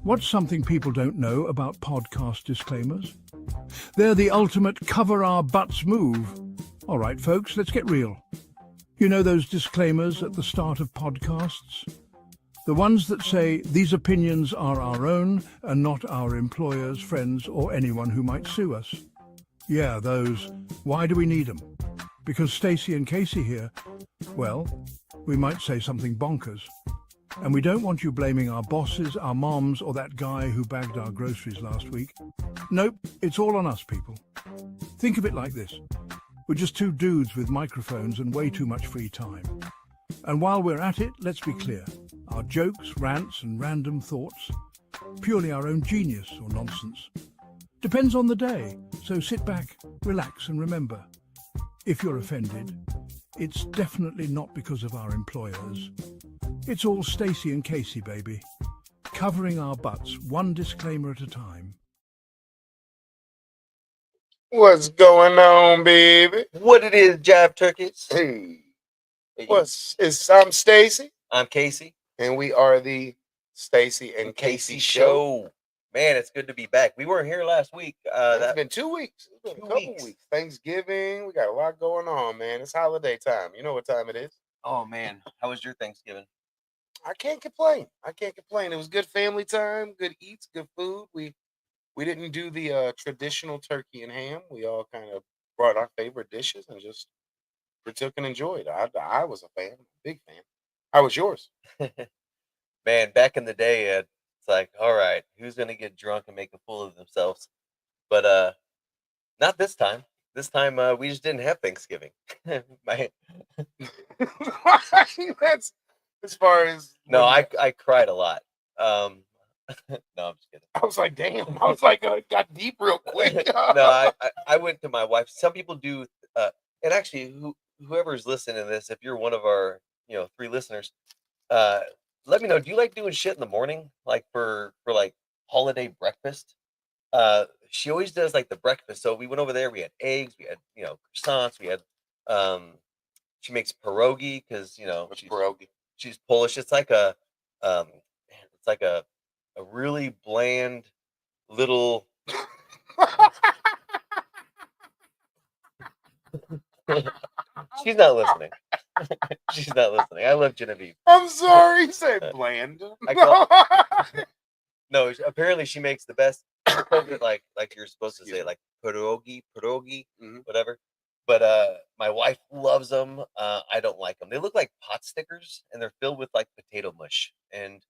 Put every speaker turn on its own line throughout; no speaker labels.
What's something people don't know about podcast disclaimers? They're the ultimate cover our butts move. All right, folks, let's get real. You know those disclaimers at the start of podcasts? The ones that say these opinions are our own and not our employers, friends, or anyone who might sue us. Yeah, those. Why do we need them? Because Stacey and Casey here, well, we might say something bonkers. And we don't want you blaming our bosses, our moms, or that guy who bagged our groceries last week. Nope, it's all on us, people. Think of it like this. We're just two dudes with microphones and way too much free time. And while we're at it, let's be clear. Our jokes, rants, and random thoughts, purely our own genius or nonsense. Depends on the day, so sit back, relax, and remember, if you're offended, it's definitely not because of our employers. It's all Stacey and Casey, baby. Covering our butts, one disclaimer at a time.
What's going on, baby?
What it is, Jive Turkeys?
Hey,
Hey,
I'm Stacey,
I'm Casey.
and we are the Stacey and Casey Show.
Man, it's good to be back. We weren't here last week.
It's been 2 weeks. It's been a
2
couple
weeks.
weeks. Thanksgiving. We got a lot going on, man. It's holiday time. You know what time it is.
Oh man, how was your Thanksgiving?
I can't complain. It was good family time, good eats, good food. We didn't do the traditional turkey and ham. We all kind of brought our favorite dishes and just partook and enjoyed. I was a fan, big fan. How was yours?
Man, back in the day, it's like, all right, who's gonna get drunk and make a fool of themselves? But not this time. This time, we just didn't have Thanksgiving. My,
That's as far as
no, I cried a lot. No, I'm just kidding.
I was like, damn. I was like, it got deep real quick.
No, I went to my wife. Some people do, and actually, whoever's listening to this, if you're one of our 3 listeners, let me know. Do you like doing shit in the morning, like for like holiday breakfast? She always does like the breakfast. So we went over there. We had eggs. We had croissants. We had she makes pierogi because
What's pierogi?
she's Polish. It's like a it's like a really bland little. She's not listening. She's not listening. I love Genevieve.
I'm sorry, you said bland.
No, apparently she makes the best. like you're supposed to say, like pierogi,
Mhm.
whatever. But my wife loves them. I don't like them. They look like pot stickers, and they're filled with like potato mush. And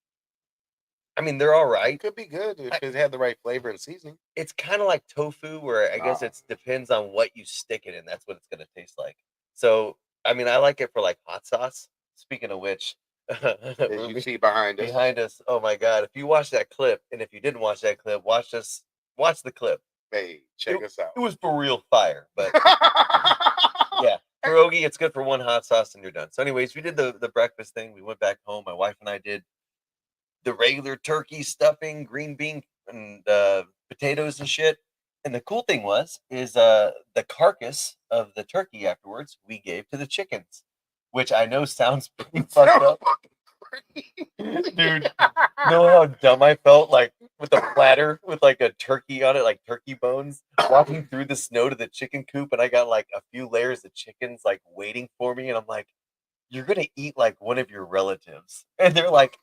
I mean, they're all right.
Could be good if it had the right flavor and seasoning.
It's kind of like tofu, where I guess
Ah.
it depends on what you stick it in. That's what it's gonna taste like. So I mean, I like it for like hot sauce. Speaking of which,
As you see behind us.
behind us, oh my god! If you watch that clip, and if you didn't watch that clip, watch the clip.
Hey, check us out.
It was for real fire, but yeah, pierogi. It's good for one hot sauce, and you're done. So, anyways, we did the breakfast thing. We went back home. My wife and I did the regular turkey stuffing, green bean, and potatoes and shit. And the cool thing is the carcass of the turkey afterwards we gave to the chickens, which I know sounds pretty fucked up, dude. Know how dumb I felt, like with a platter with like a turkey on it, like turkey bones, walking through the snow to the chicken coop, and I got like a few layers of chickens like waiting for me, and I'm like, "You're gonna eat like one of your relatives," and they're like,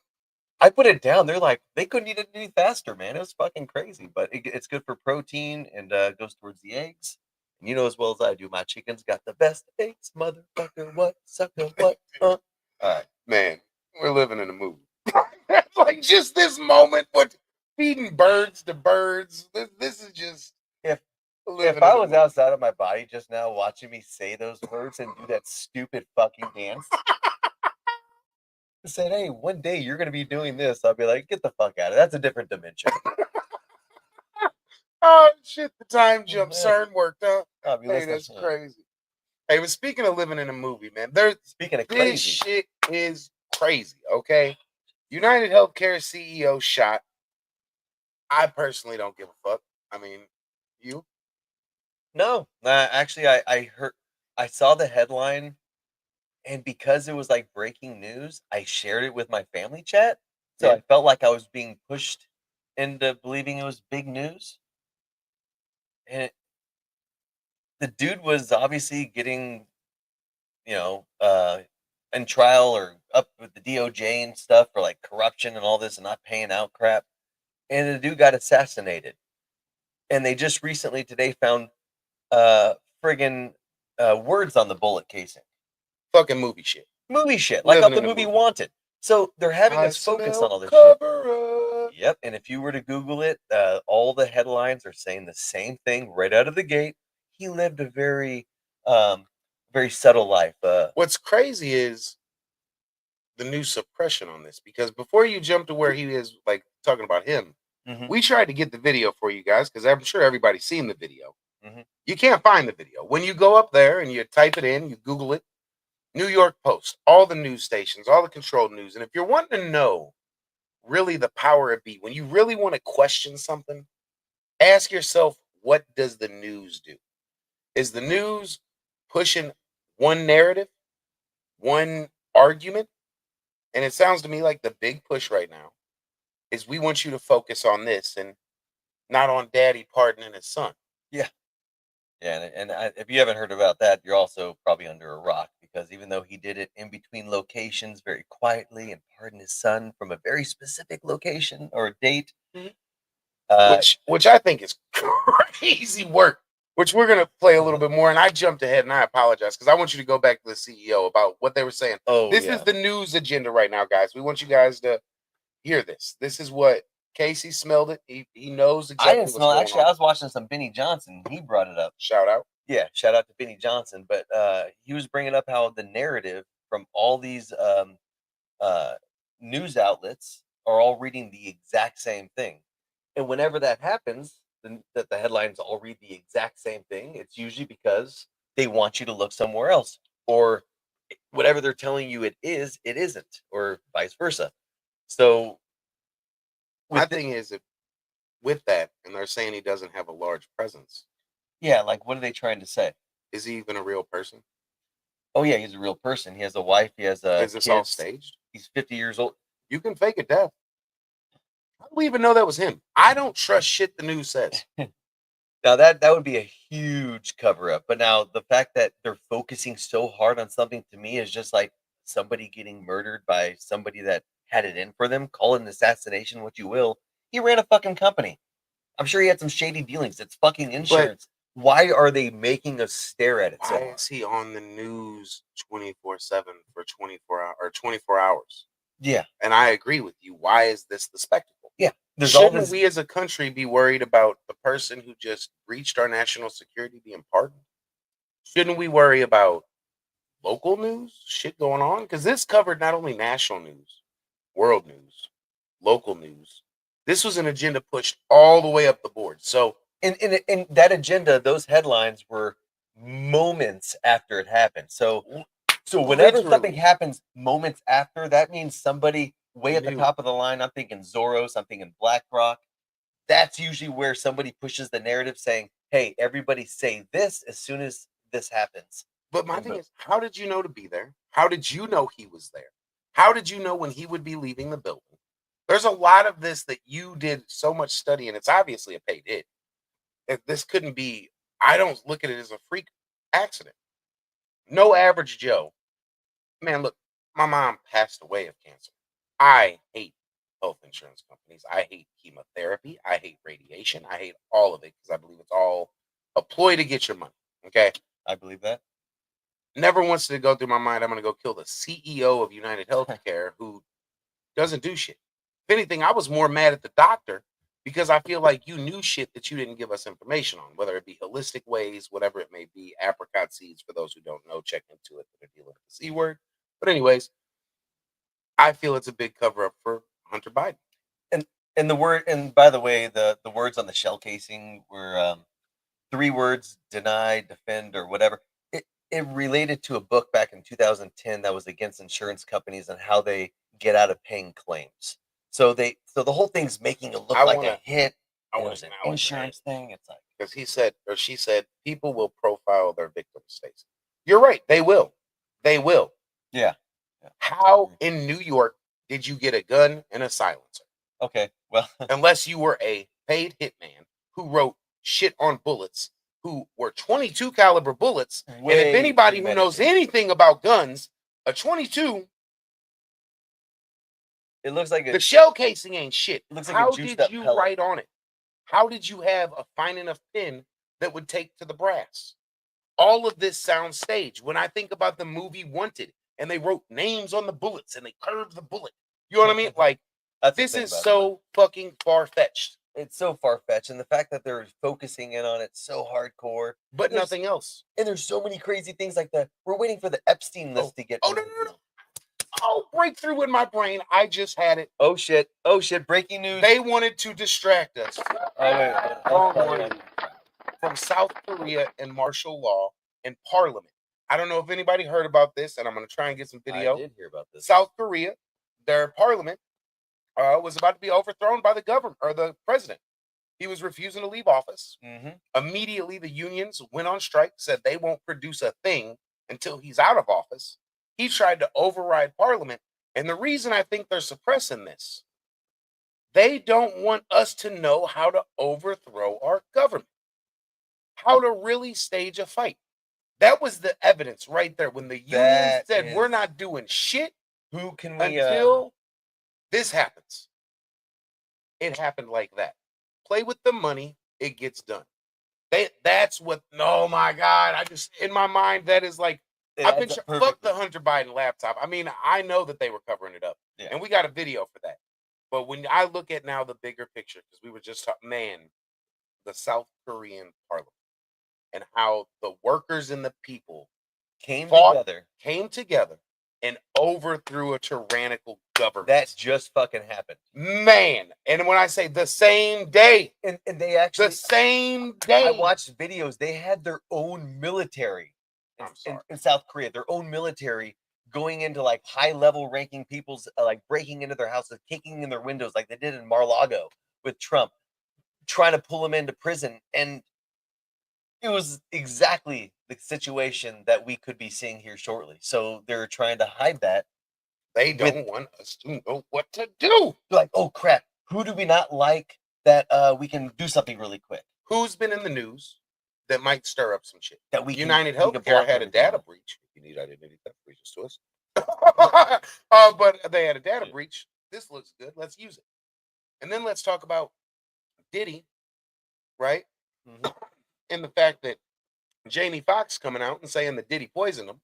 I put it down. They're like, they couldn't eat it any faster, man. It was fucking crazy, but it's good for protein and goes towards the eggs. And you know as well as I do, my chicken's got the best eggs, motherfucker. What, sucker, what? All right,
Man, we're living in a movie. Like just this moment with feeding birds to birds. This is just
if
living
if I
in a
was
movie.
outside of my body just now, watching me say those words and do that stupid fucking dance, said, "Hey, one day you're gonna be doing this," I'll be like, "Get the fuck out of it. That's a different dimension."
Oh shit, the time jump CERN worked, huh?
I'll be
Hey,
listening.
that's crazy. Hey, but speaking of living in a movie, man,
Speaking of
this
crazy,
shit is crazy, okay? United Healthcare CEO shot. I personally don't give a fuck. I mean, you?
no, actually, I saw the headline. And because it was like breaking news, I shared it with my family chat. So
Yeah.
I felt like I was being pushed into believing it was big news. And the dude was obviously getting, in trial or up with the DOJ and stuff for like corruption and all this and not paying out crap. And the dude got assassinated. And they just recently today found uh friggin' words on the bullet casing.
Fucking movie shit.
Movie shit, like
Living
of the
in a
movie
movie.
Wanted. So they're having
I
us focus
smell
on all this shit.
cover up.
Yep, and if you were to Google it, all the headlines are saying the same thing right out of the gate. He lived a um, very subtle life.
What's crazy is the new suppression on this, because before you jump to where he is like talking about him,
Mhm,
we tried to get the video for you guys because I'm sure everybody's seen the video.
mhm.
You can't find the video. When you go up there and you type it in, you Google it, New York Post, all the news stations, all the controlled news. And if you're wanting to know really the power of be, when you really want to question something, ask yourself, what does the news do? Is the news pushing one narrative, one argument? And it sounds to me like the big push right now is we want you to focus on this and not on daddy pardoning his son.
Yeah, yeah, if you haven't heard about that, you're also probably under a rock because even though he did it in between locations very quietly and pardoned his son from a very specific location or date,
Mhm.
uh,
Which I think is crazy work, which we're gonna play a little bit more. And I jumped ahead and I apologize because I want you to go back to the CEO about what they were saying.
oh
This is
yeah,
the news agenda right now, guys. We want you guys to hear this. This is what Casey smelled it. He knows
I
exactly
didn't
what's
smell.
going
Actually, I
on.
was watching some Benny Johnson. He brought it up.
Shout out.
Yeah, shout out to Benny Johnson. But he was bringing up how the narrative from all these uh, news outlets are all reading the exact same thing. And whenever that happens, that the headlines all read the exact same thing, it's usually because they want you to look somewhere else, or whatever they're telling you it is, it isn't, or vice versa. So
My
with the,
thing is, if with that, and they're saying he doesn't have a large presence,
yeah, like what are they trying to say?
is he even a real person?
Oh yeah, he's a real person. He has a wife. He has
Is this all
kids.
staged?
He's 50 years old.
You can fake a death. How do we even know that was him? I don't trust shit the news says.
Now that would be a huge cover up. But now the fact that they're focusing so hard on something to me is just like somebody getting murdered by somebody that had it in for them. Call it an assassination, what you will. He ran a fucking company. I'm sure he had some shady dealings. It's fucking
But
insurance. Why are they making us stare at it so
why
much?
is he on the news 24/7 for 24 hours?
Yeah,
And I agree with you. Why is this the spectacle?
yeah. There's all
Shouldn't
this.
we as a country be worried about the person who just breached our national security being pardoned? Shouldn't we worry about local news, shit going on? Because this covered not only national news, world news, local news. This was an agenda pushed all the way up the board. So
In that agenda, those headlines were moments after it happened. So whenever something
literally
happens moments after, that means somebody way at the
knew.
top of the line. I'm thinking Zoros, I'm thinking BlackRock. That's usually where somebody pushes the narrative saying, hey, everybody say this as soon as this happens.
But my
And
thing is, how did you know to be there? How did you know he was there? How did you know when he would be leaving the building? There's a lot of this that you did so much study, and it's obviously a paid hit. If this couldn't be, I don't look at it as a freak accident. No average Joe. Man, look, my mom passed away of cancer. I hate health insurance companies. I hate chemotherapy. I hate radiation. I hate all of it because I believe it's all a ploy to get your money. Okay.
I believe that.
Never wants to go through my mind. I'm going to go kill the CEO of United Healthcare who doesn't do shit. If anything, I was more mad at the doctor because I feel like you knew shit that you didn't give us information on, whether it be holistic ways, whatever it may be. Apricot seeds, for those who don't know, check into it. They're dealing with the C word. But anyways, I feel it's a big cover up for Hunter Biden.
And and by the way, the words on the shell casing were 3 words: deny, defend, or whatever. It related to a book back in 2010 that was against insurance companies and how they get out of paying claims. So the whole thing's making it look
I
like
want
a
to,
hit.
I
It
want
was
to
an
acknowledge
insurance thing. It's like,
because he said, or she said, people will profile their victims, Stacey. You're right. They will. They will.
yeah, yeah.
How in New York did you get a gun and a silencer?
Okay, Well,
unless you were a paid hitman who wrote shit on bullets, who were 22 caliber bullets. And if anybody who knows anything about guns, a 22,
it looks like
the shell casing ain't shit.
It looks like
How
a juiced
did
up
you
pellet.
write on it? How did you have a fine enough pin that would take to the brass? All of this sounds staged. When I think about the movie Wanted, and they wrote names on the bullets and they curved the bullet, you know what I mean? Like, this is so fucking far-fetched.
It's so far-fetched, and the fact that they're focusing in on it so hardcore,
but nothing else.
And there's so many crazy things like that. We're waiting for the Epstein list to get.
Oh, no. Oh, breakthrough in my brain. I just had it.
Oh shit. Breaking news.
They wanted to distract us.
Oh, wait.
From South Korea and martial law and parliament. I don't know if anybody heard about this, and I'm going to try and get some video.
I did hear about this.
South Korea, their parliament was about to be overthrown by the government or the president. He was refusing to leave office. Immediately, the unions went on strike, said they won't produce a thing until he's out of office. He tried to override parliament. And the reason I think they're suppressing this, they don't want us to know how to overthrow our government, how to really stage a fight. That was the evidence right there. When the union said, we're not doing shit until this happens. It happened like that. Play with the money, it gets done. That's what, oh my God. In my mind, that is like, I've been fuck the Hunter Biden laptop. I mean, I know that they were covering it up, and we got a video for that. But when I look at now the bigger picture, because we were just talking, the South Korean parliament and how the workers and the people came together and overthrew a tyrannical government.
That just fucking happened.
Man. And when I say the same day,
and they actually,
the same day,
I watched videos. They had their own military in South Korea, their own military going into like high-level ranking people's, like breaking into their houses, kicking in their windows like they did in Mar-a-Lago with Trump, trying to pull him into prison. And it was exactly the situation that we could be seeing here shortly. So they're trying to hide that.
They don't want us to know what to do.
They're like, oh crap, who do we not like that we can do something really quick?
Who's been in the news that might stir up some shit?
That we
United Healthcare had a data breach. If you need identity theft breaches to us. But they had a data breach. This looks good. Let's use it. And then let's talk about Diddy, right? And the fact that Jamie Foxx coming out and saying that Diddy poisoned him.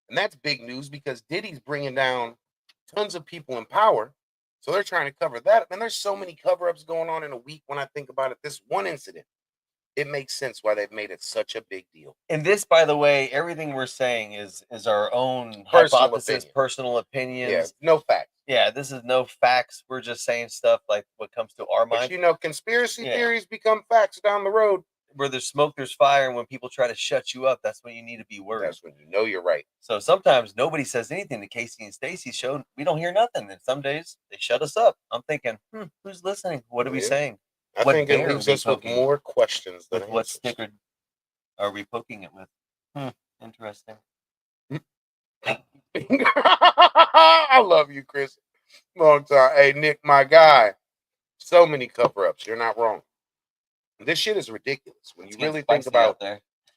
And that's big news because Diddy's bringing down tons of people in power. So they're trying to cover that. And there's so many cover-ups going on in a week when I think about it. This one incident, it makes sense why they've made it such a big deal.
And this, by the way, everything we're saying is our own hypothesis, personal opinions.
Yeah, no facts.
Yeah, this is no facts. We're just saying stuff like what comes to our mind.
But you know, conspiracy theories become facts down the road.
Where there's smoke, there's fire. And when people try to shut you up, that's when you need to be worried.
That's when you know you're right.
So sometimes nobody says anything to Casey and Stacy's show. We don't hear nothing. And some days they shut us up. I'm thinking, who's listening? What are we saying?
I think it leaves us with more questions than
what sticker are we poking it with? Interesting.
I love you, Chris. Long time. Hey, Nick, my guy. So many cover-ups. You're not wrong. This shit is ridiculous. When you really think about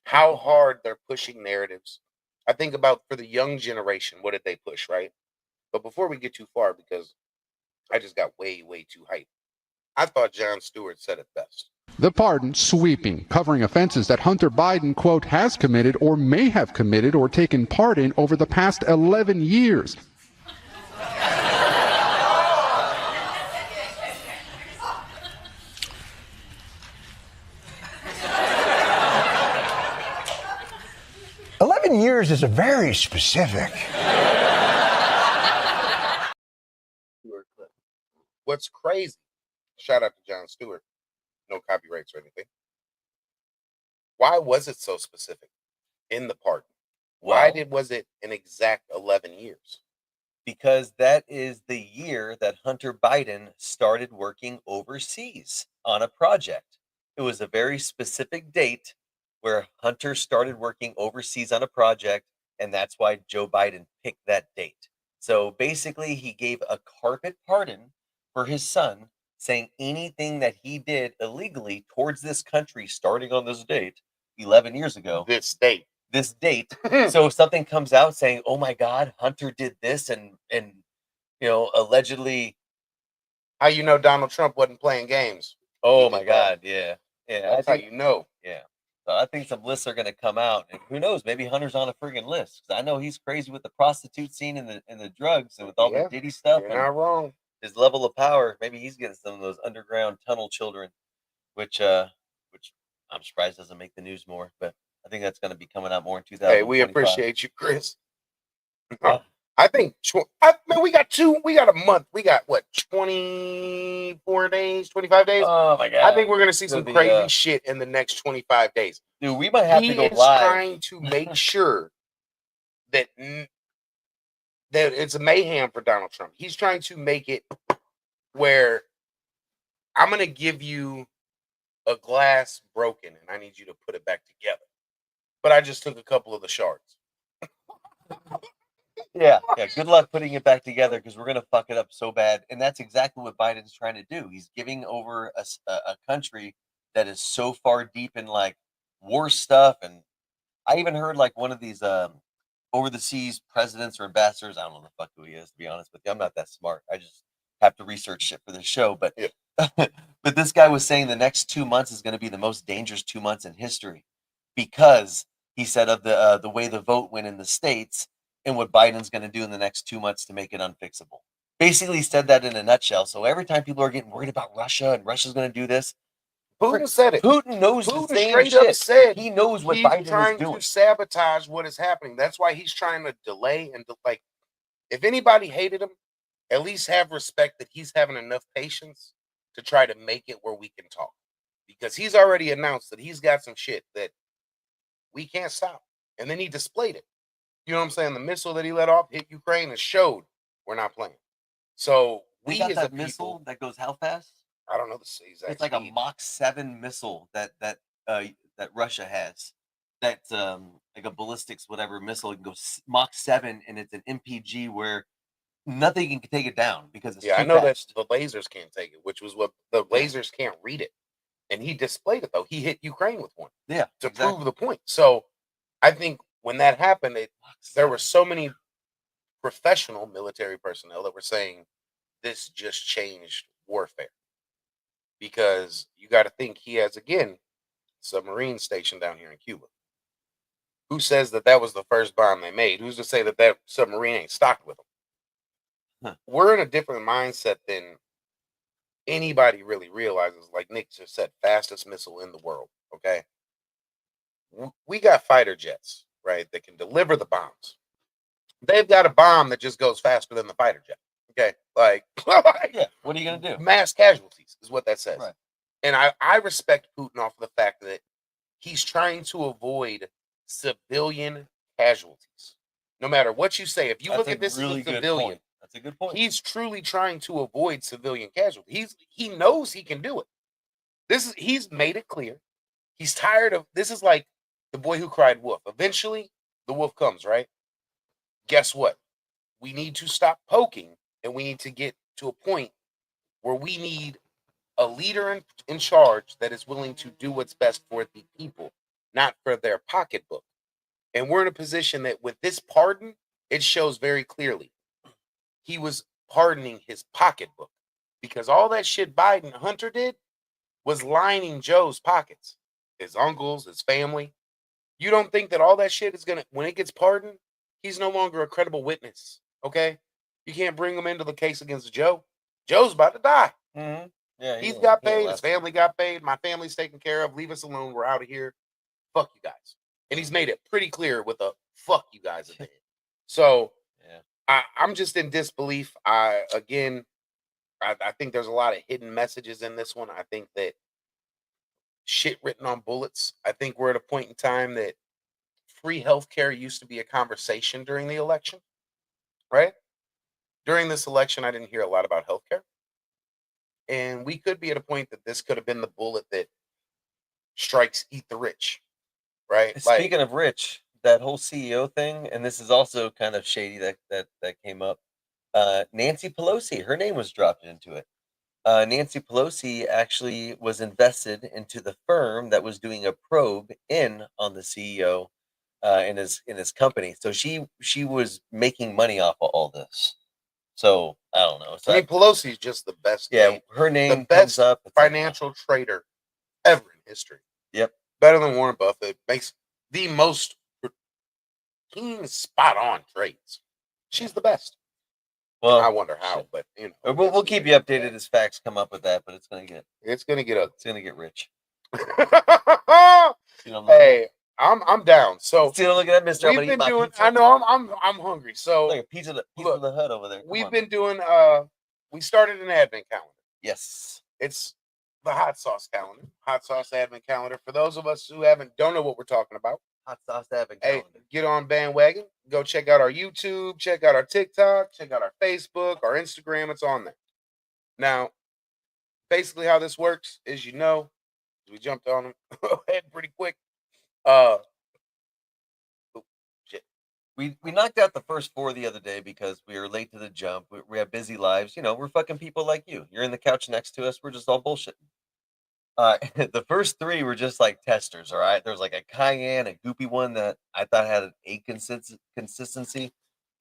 how hard they're pushing narratives. I think about for the young generation, what did they push, right? But before we get too far, because I just got way, way too hyped. I thought Jon Stewart said it best.
The pardon sweeping, covering offenses that Hunter Biden, quote, has committed or may have committed or taken part in over the past 11 years.
Years is a very specific.
What's crazy? Shout out to Jon Stewart. No copyrights or anything. Why was it so specific in the pardon? Why was it an exact 11 years?
Because that is the year that Hunter Biden started working overseas on a project. It was a very specific date where Hunter started working overseas on a project, and that's why Joe Biden picked that date. So basically, he gave a carpet pardon for his son, saying anything that he did illegally towards this country starting on this date 11 years ago.
This date.
So if something comes out saying, "Oh my God, Hunter did this," and allegedly,
How you know Donald Trump wasn't playing games?
oh my God, yeah.
That's how you know.
Yeah. So I think some lists are going to come out, and who knows? Maybe Hunter's on a friggin' list. 'Cause I know he's crazy with the prostitute scene and the drugs and with all the Diddy stuff.
You're not wrong.
His level of power. Maybe he's getting some of those underground tunnel children, which I'm surprised doesn't make the news more. But I think that's going to be coming out more in 2025.
Hey, we appreciate you, Chris.
Yeah.
I think, man, we got a month. We got what, 24 days, 25 days?
Oh my God.
I think we're going to see some crazy shit in the next 25 days.
Dude, we might have to go live.
He is trying to make sure that it's a mayhem for Donald Trump. He's trying to make it where I'm going to give you a glass broken and I need you to put it back together. But I just took a couple of the shards.
Yeah. Good luck putting it back together because we're gonna fuck it up so bad, and that's exactly what Biden's trying to do. He's giving over a country that is so far deep in like war stuff, and I even heard like one of these over the seas presidents or ambassadors. I don't know the fuck who he is, to be honest with you. I'm not that smart. I just have to research shit for this show. But but this guy was saying the next 2 months is going to be the most dangerous 2 months in history because he said of the way the vote went in the states. And what Biden's going to do in the next 2 months to make it unfixable. Basically said that in a nutshell. So every time people are getting worried about Russia and Russia's going to do this,
Putin said it.
Putin knows
Putin
the same
straight
shit.
up said
He knows what
he's
Biden
trying
is doing.
to sabotage what is happening. That's why he's trying to delay and like. If anybody hated him, at least have respect that he's having enough patience to try to make it where we can talk, because he's already announced that he's got some shit that we can't stop, and then he displayed it. You know what I'm saying? The missile that he let off hit Ukraine and showed we're not playing. So
we got that missile that goes how fast?
I don't know the exact.
It's like a Mach 7 missile that Russia has. That's like a ballistics whatever missile. It can go Mach 7, and it's an MPG where nothing can take it down because it's
I
too
know
fast.
that the lasers can't take it, which was what the lasers can't read it, and he displayed it though. He hit Ukraine with one.
Yeah,
to prove the point. So I think when that happened, there were so many professional military personnel that were saying this just changed warfare, because you got to think he has again submarine stationed down here in Cuba. Who says that was the first bomb they made? Who's to say that submarine ain't stocked with them? We're in a different mindset than anybody really realizes. Like Nick just said, fastest missile in the world. Okay, we got fighter jets, right, that can deliver the bombs. They've got a bomb that just goes faster than the fighter jet. Okay, like
yeah, what are you gonna do?
Mass casualties is what that says.
Right.
And I respect Putin off of the fact that he's trying to avoid civilian casualties. No matter what you say, if you look at this as a civilian,
that's a good point.
He's truly trying to avoid civilian casualties. He knows he can do it. He's made it clear. He's tired of this. Is like the boy who cried wolf. Eventually, the wolf comes, right? Guess what? We need to stop poking, and we need to get to a point where we need a leader in charge that is willing to do what's best for the people, not for their pocketbook. And we're in a position that with this pardon, it shows very clearly he was pardoning his pocketbook, because all that shit Hunter did was lining Joe's pockets, his uncles, his family. You don't think that all that shit is gonna, when it gets pardoned, he's no longer a credible witness. Okay, you can't bring him into the case against Joe. Joe's about to die.
Mm-hmm. Yeah,
he's got paid. His family got paid. My family's taken care of. Leave us alone. We're out of here. Fuck you guys. And he's made it pretty clear with a fuck you guys at the end. So yeah. I'm just in disbelief. I think there's a lot of hidden messages in this one. I think that shit written on bullets. I think we're at a point in time that free healthcare used to be a conversation during the election, right? During this election, I didn't hear a lot about healthcare. And we could be at a point that this could have been the bullet that strikes eat the rich, right?
Speaking of rich, that whole CEO thing, and this is also kind of shady that came up. Nancy Pelosi, her name was dropped into it. Nancy Pelosi actually was invested into the firm that was doing a probe in on the CEO in his company. So she was making money off of all this. So I don't know. So
I mean, Pelosi's just the best.
yeah,
name.
her
The
name
best
comes up. It's like,
financial trader ever in history.
yep.
Better than Warren Buffett. Makes the most keen, spot on trades. She's the best.
Well,
I wonder how,
shit.
but you know,
We'll keep you updated as facts come up with that, but it's gonna get
ugly.
it's gonna get rich.
Hey, I'm down. So
Still looking at Mister.
we've been doing. I know I'm hungry. So
like a pizza of
look,
the hut over there. Come
we've
on.
been doing. We started an advent calendar.
Yes.
It's the hot sauce calendar, hot sauce advent calendar. For those of us who don't know what we're talking about,
Hot sauce advent
hey,
calendar.
get on bandwagon. Go check out our YouTube, check out our TikTok, check out our Facebook, our Instagram. It's on there. Now, basically, how this works is, we jumped on them ahead pretty quick. Shit.
We knocked out the first 4 the other day because we were late to the jump. We have busy lives. You know, we're fucking people like you. You're in the couch next to us. We're just all bullshitting. The first 3 were just like testers. All right, there was like a cayenne, a goopy one that I thought had an egg consistency.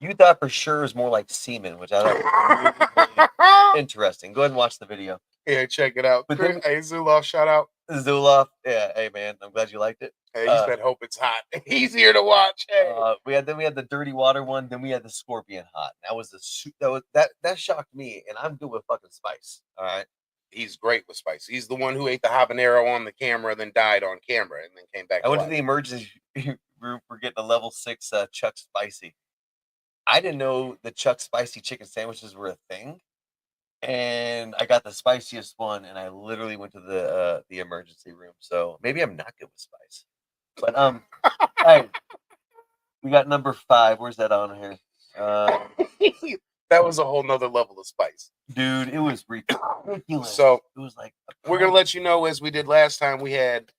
You thought for sure it was more like semen, which I thought was really interesting. Go ahead and watch the video.
Yeah, check it out.
But then-
Hey, Zuloff, shout out.
Zoloff, yeah, hey man, I'm glad you liked it.
Hey, he said, "Hope it's hot." Easier to watch. Hey.
We had the dirty water one, then we had the scorpion hot. That was that shocked me, and I'm good with fucking spice. All right,
He's great with spice. He's the one who ate the habanero on the camera, then died on camera, and then came back.
I went to the emergency room for getting a level 6 Chuck Spicy. I didn't know the Chuck Spicy chicken sandwiches were a thing, and I got the spiciest one, and I literally went to the emergency room. So maybe I'm not good with spice, but hey, we got number 5. Where's that on here?
That was a whole nother level of spice.
Dude, it was ridiculous.
So
it was like
we're gonna let you know, as we did last time. We had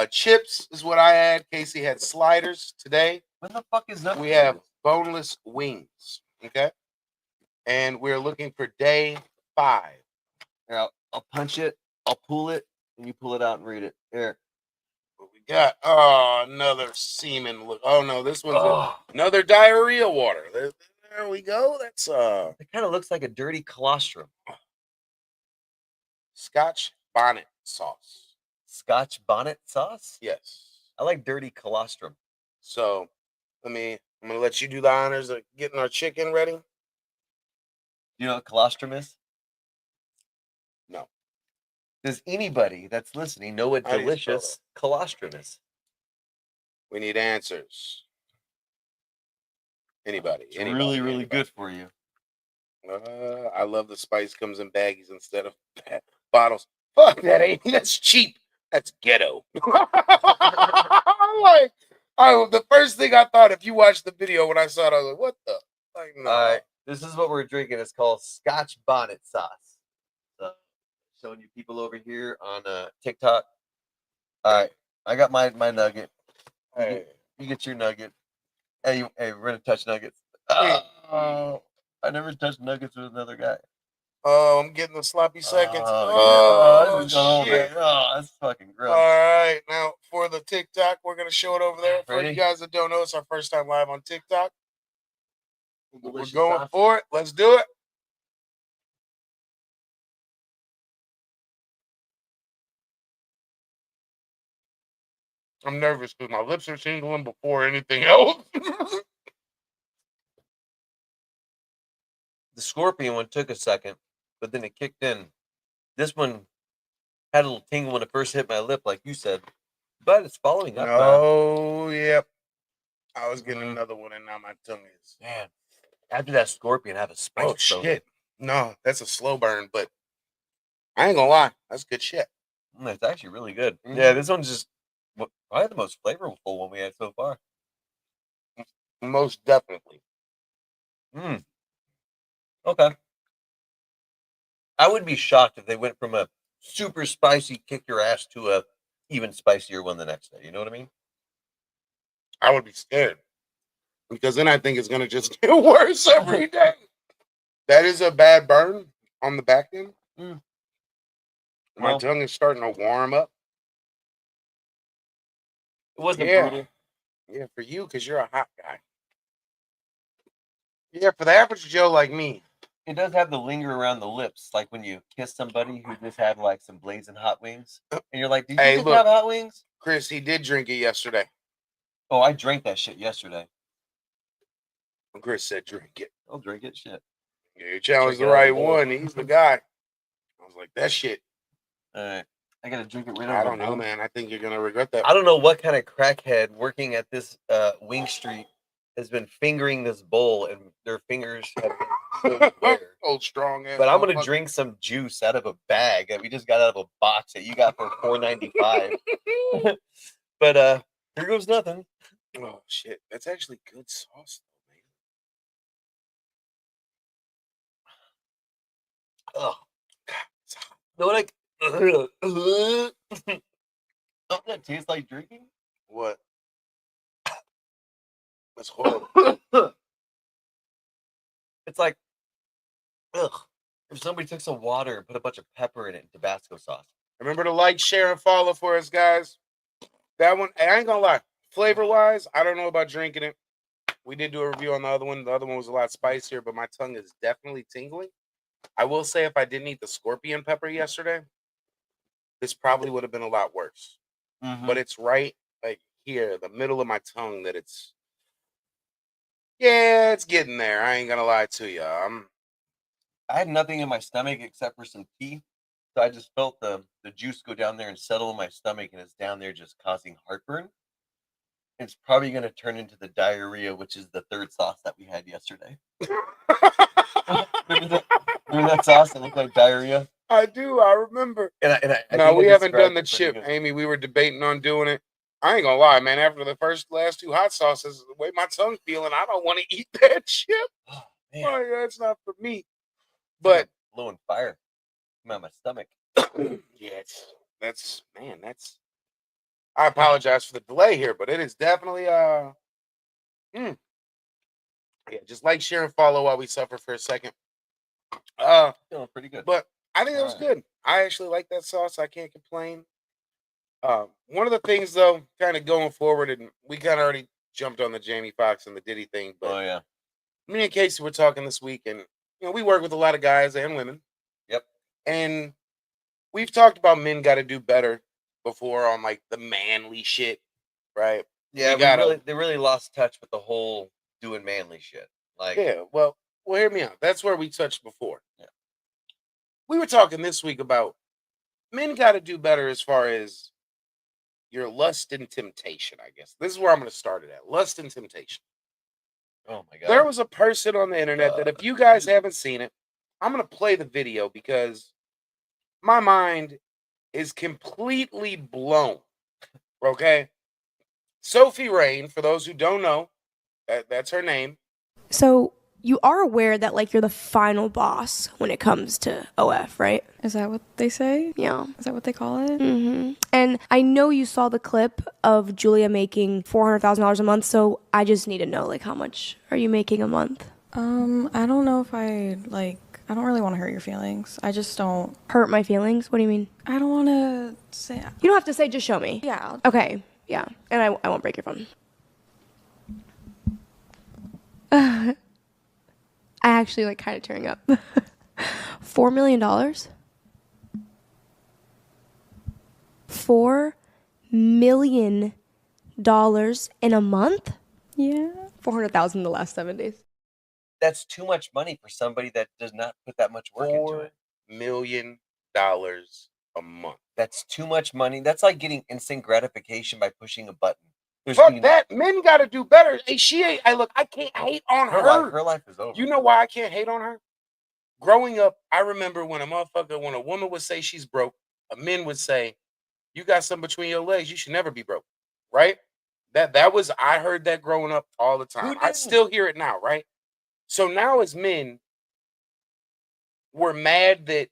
chips, is what I had. Casey had sliders. Today
when the fuck is that?
we have boneless wings. Okay, and we're looking for day 5.
Here, I'll punch it. I'll pull it, and you pull it out and read it. Here.
What we got? Oh, another semen look. Oh no, this one's another diarrhea water. There we go. That's
It kind of looks like a dirty colostrum.
Scotch bonnet sauce.
Scotch bonnet sauce?
Yes.
I like dirty colostrum.
So I'm gonna let you do the honors of getting our chicken ready.
You know what colostrum is?
No.
Does anybody that's listening know what
How do you spell
delicious colostrum is?
We need answers. Anybody?
It's really, really good for you.
I love the spice comes in baggies instead of bottles. Fuck that ain't. That's cheap. That's ghetto. The first thing I thought, if you watched the video when I saw it, I was like, "What the?" Like, no.
All right, this is what we're drinking. It's called Scotch bonnet sauce. So, showing you people over here on TikTok. All right, I got my nugget.
Hey.
You get your nugget. Hey, we're gonna touch nuggets.
Hey.
I never touched nuggets with another guy.
Oh, I'm getting the sloppy seconds.
Shit! Oh, that's fucking gross.
All right, now for the TikTok, we're gonna show it over there. For
Ready?
you guys that don't know, it's our first time live on TikTok. We're
Delicious
going
sauce.
for it. Let's do it. I'm nervous because my lips are tingling before anything else.
The scorpion one took a second, but then it kicked in. This one had a little tingle when it first hit my lip, like you said, but it's following up.
Oh, yep. I was getting another one, and now my tongue is.
Man, after that scorpion, I have a spice.
Oh shit! No, that's a slow burn, but I ain't gonna lie, that's good shit.
It's actually really good.
Mhm.
Yeah, this one's just probably the most flavorful one we had so far.
Most definitely.
Okay. I would be shocked if they went from a super spicy kick your ass to a even spicier one the next day. You know what I mean?
I would be scared because then I think it's gonna just get worse every day. That is a bad burn on the back end. My
Well,
tongue is starting to warm up.
it wasn't
Yeah.
brutal.
Yeah, for you, because you're a hot guy. Yeah, for the average Joe like me.
It does have the linger around the lips, like when you kiss somebody who just had like some blazing hot wings, and you're like, "Did you
Hey,
just
look.
have hot wings?"
Chris, he did drink it yesterday.
Oh, I drank that shit yesterday.
Chris said drink it.
I'll drink it. Shit.
Yeah, you challenged the
Drink it out of
right
the bowl.
one. He's the guy. I was like, that shit.
All right, I gotta drink it right
I
out of
don't
the
know,
bowl.
man. I think you're gonna regret that.
I don't know what kind of crackhead working at this Wing Street has been fingering this bowl, and their fingers have been so weird.
Old strong ass.
But I'm gonna
motherfucker.
drink some juice out of a bag that we just got out of a box that you got for $4.95. But here goes nothing.
Oh shit, that's actually good sauce, though, man.
Oh,
God, it's hot.
know what don't that taste like drinking?
What? That's horrible.
It's like, ugh. If somebody took some water and put a bunch of pepper in it and Tabasco sauce.
Remember to like, share, and follow for us, guys. That one, I ain't gonna lie. Flavor wise, I don't know about drinking it. We did do a review on the other one. The other one was a lot spicier, but my tongue is definitely tingling. I will say, if I didn't eat the scorpion pepper yesterday, this probably would have been a lot worse. But it's right like here, the middle of my tongue, that it's, yeah, it's getting there. I ain't gonna lie to you.
I had nothing in my stomach except for some tea. So I just felt the juice go down there and settle in my stomach, and it's down there just causing heartburn. It's probably going to turn into the diarrhea, which is the third sauce that we had yesterday. remember that sauce that looked like diarrhea?
I do. I remember.
I
No,
think
we
I
haven't done
described
the
it pretty
chip,
good.
Amy. We were debating on doing it. I ain't gonna lie, man. After the last two hot sauces, the way my tongue's feeling, I don't want to eat that chip.
Oh,
Oh,
man,
yeah, that's not for me.
but
But
blowing fire come out of my stomach.
yeah, that's. I apologize for the delay here, but it is definitely yeah. Just like, share, and follow while we suffer for a second.
Feeling pretty good.
But I think that was
Alright.
good. I actually like that sauce. I can't complain. One of the things, though, kind of going forward, and we kind of already jumped on the Jamie Foxx and the Diddy thing, but
Oh yeah.
me and Casey were talking this week, and we work with a lot of guys and women,
Yep.
and we've talked about men got to do better before on like the manly shit, right?
Yeah,
gotta-
they really lost touch with the whole doing manly shit. Like,
Yeah, well, hear me out. That's where we touched before.
Yeah.
We were talking this week about men got to do better as far as your lust and temptation, I guess. This is where I'm going to start it at. Lust and temptation.
oh my god.
There was a person on the internet that, if you guys haven't seen it, I'm going to play the video because my mind is completely blown. Okay? Sophie Rain, for those who don't know, that's her name.
So you are aware that like you're the final boss when it comes to OF, right?
Is that what they say?
Yeah.
Is that what they call it?
Mm-hmm. And I know you saw the clip of Julia making $400,000 a month, so I just need to know, like, how much are you making a month?
I don't know if I don't really want to hurt your feelings. I just don't.
Hurt my feelings? What do you mean?
I don't want to say.
You don't have to say, just show me.
Yeah.
Okay, yeah. And I won't break your phone. I actually like kind of tearing up. $4 million? $4 million in a month?
Yeah.
400,000 in the last 7 days.
That's too much money for somebody that does not put that much work into
$4
it.
million a month.
That's too much money. That's like getting instant gratification by pushing a button. There's
Fuck
being-
that. Men got to do better. Hey, she ain't. I can't hate on her.
Her life is over.
You know why I can't hate on her? Growing up, I remember when when a woman would say she's broke, a men would say, "You got something between your legs. You should never be broke." Right? That was, I heard that growing up all the time. I
didn't?
still hear it now. Right? So now as men, we're mad that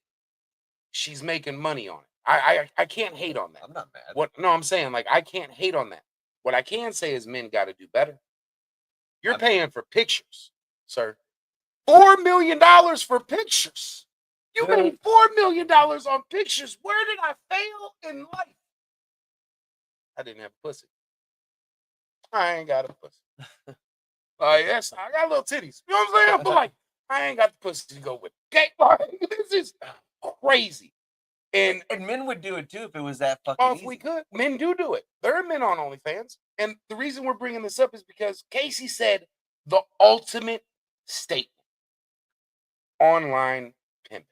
she's making money on it. I can't hate on that.
I'm not mad.
What? No, I'm saying, like, I can't hate on that. What I can say is men got to do better. You're paying for pictures, sir. $4 million for pictures. You made $4 million on pictures. Where did I fail in life? I didn't have a pussy. I ain't got a pussy. Yes, I got little titties. You know what I'm saying? But like, I ain't got the pussy to go with it. Okay? Like, this is crazy. And
men would do it too if it was that fucking
oh, if
easy.
we could, men do it. There are men on OnlyFans. And the reason we're bringing this up is because Casey said the ultimate statement. Online pimping.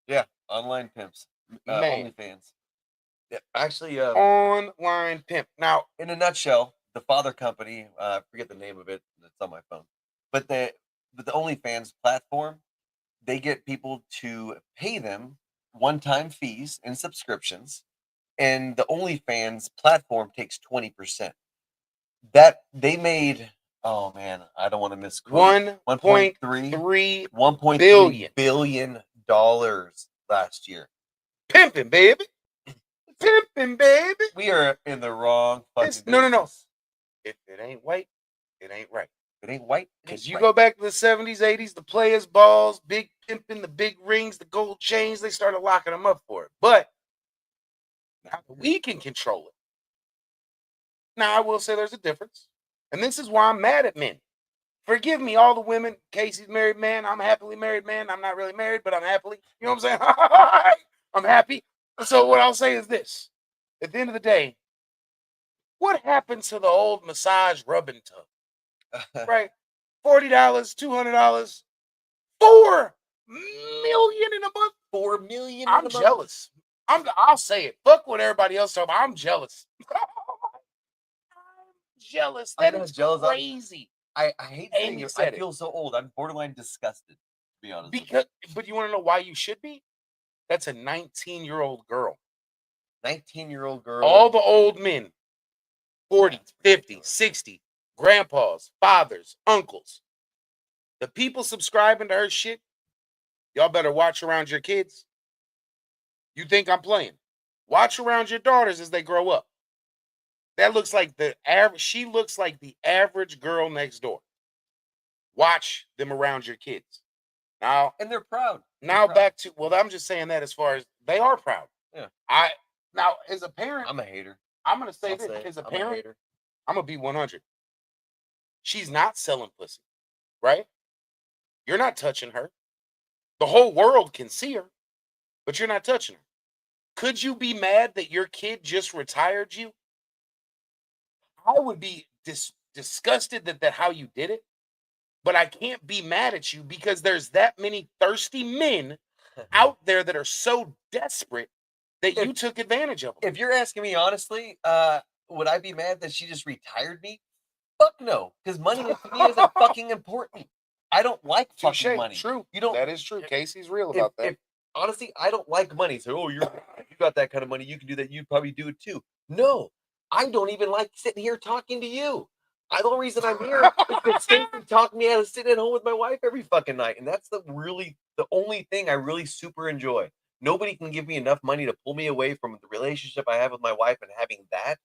Yeah, online pimps.
Man.
OnlyFans. Yeah, actually,
online pimp. Now,
in a nutshell, the father company, I forget the name of it, it's on my phone, but the OnlyFans platform, they get people to pay them one-time fees and subscriptions, and the OnlyFans platform takes 20%. That they made, oh man, I don't want to misquote.
1.3
billion dollars last year.
Pimping, baby. Pimping, baby.
We are in the wrong fucking
No.
business.
If it ain't white, it ain't right.
It ain't white.
Because you go back to the 70s, 80s, the players' balls, big pimping, the big rings, the gold chains, they started locking them up for it. But now we can control it. Now, I will say there's a difference. And this is why I'm mad at men. Forgive me, all the women. Casey's married man. I'm a happily married man. I'm not really married, but I'm happily. You know what I'm saying? I'm happy. So what I'll say is this. At the end of the day, what happened to the old massage rubbing tub? Right? $40, $200, $4 million in a month.
$4 million.
I'm jealous. I'll say it. Fuck what everybody else talking about. I'm jealous. I'm jealous. That is crazy.
I hate saying it. I feel so old. I'm borderline disgusted, to be honest.
But you want to know why you should be? That's a 19-year-old girl.
19-year-old girl.
All the old men, 40, 50, 60, grandpas, fathers, uncles. The people subscribing to her shit, y'all better watch around your kids. You think I'm playing? Watch around your daughters as they grow up. That looks like the average. She looks like the average girl next door. Watch them around your kids. Now,
and they're proud.
Back to, well, I'm just saying that as far as they are proud.
Yeah.
Now, as a parent,
I'm a hater.
I'm gonna say this. As a parent, I'm gonna be 100. She's not selling pussy, right? You're not touching her. The whole world can see her, but you're not touching her. Could you be mad that your kid just retired you? I would be disgusted that how you did it, but I can't be mad at you because there's that many thirsty men out there that are so desperate that you took advantage of them.
If you're asking me honestly, would I be mad that she just retired me? Fuck no, because money to me isn't fucking important. I don't like fucking money.
True.
You don't.
That is true. Casey's real about that.
Honestly, I don't like money. So, you got that kind of money, you can do that. You'd probably do it too. No, I don't even like sitting here talking to you. The only reason I'm here is because Stacy taught me how to sit at home with my wife every fucking night, and that's the only thing I really super enjoy. Nobody can give me enough money to pull me away from the relationship I have with my wife and having that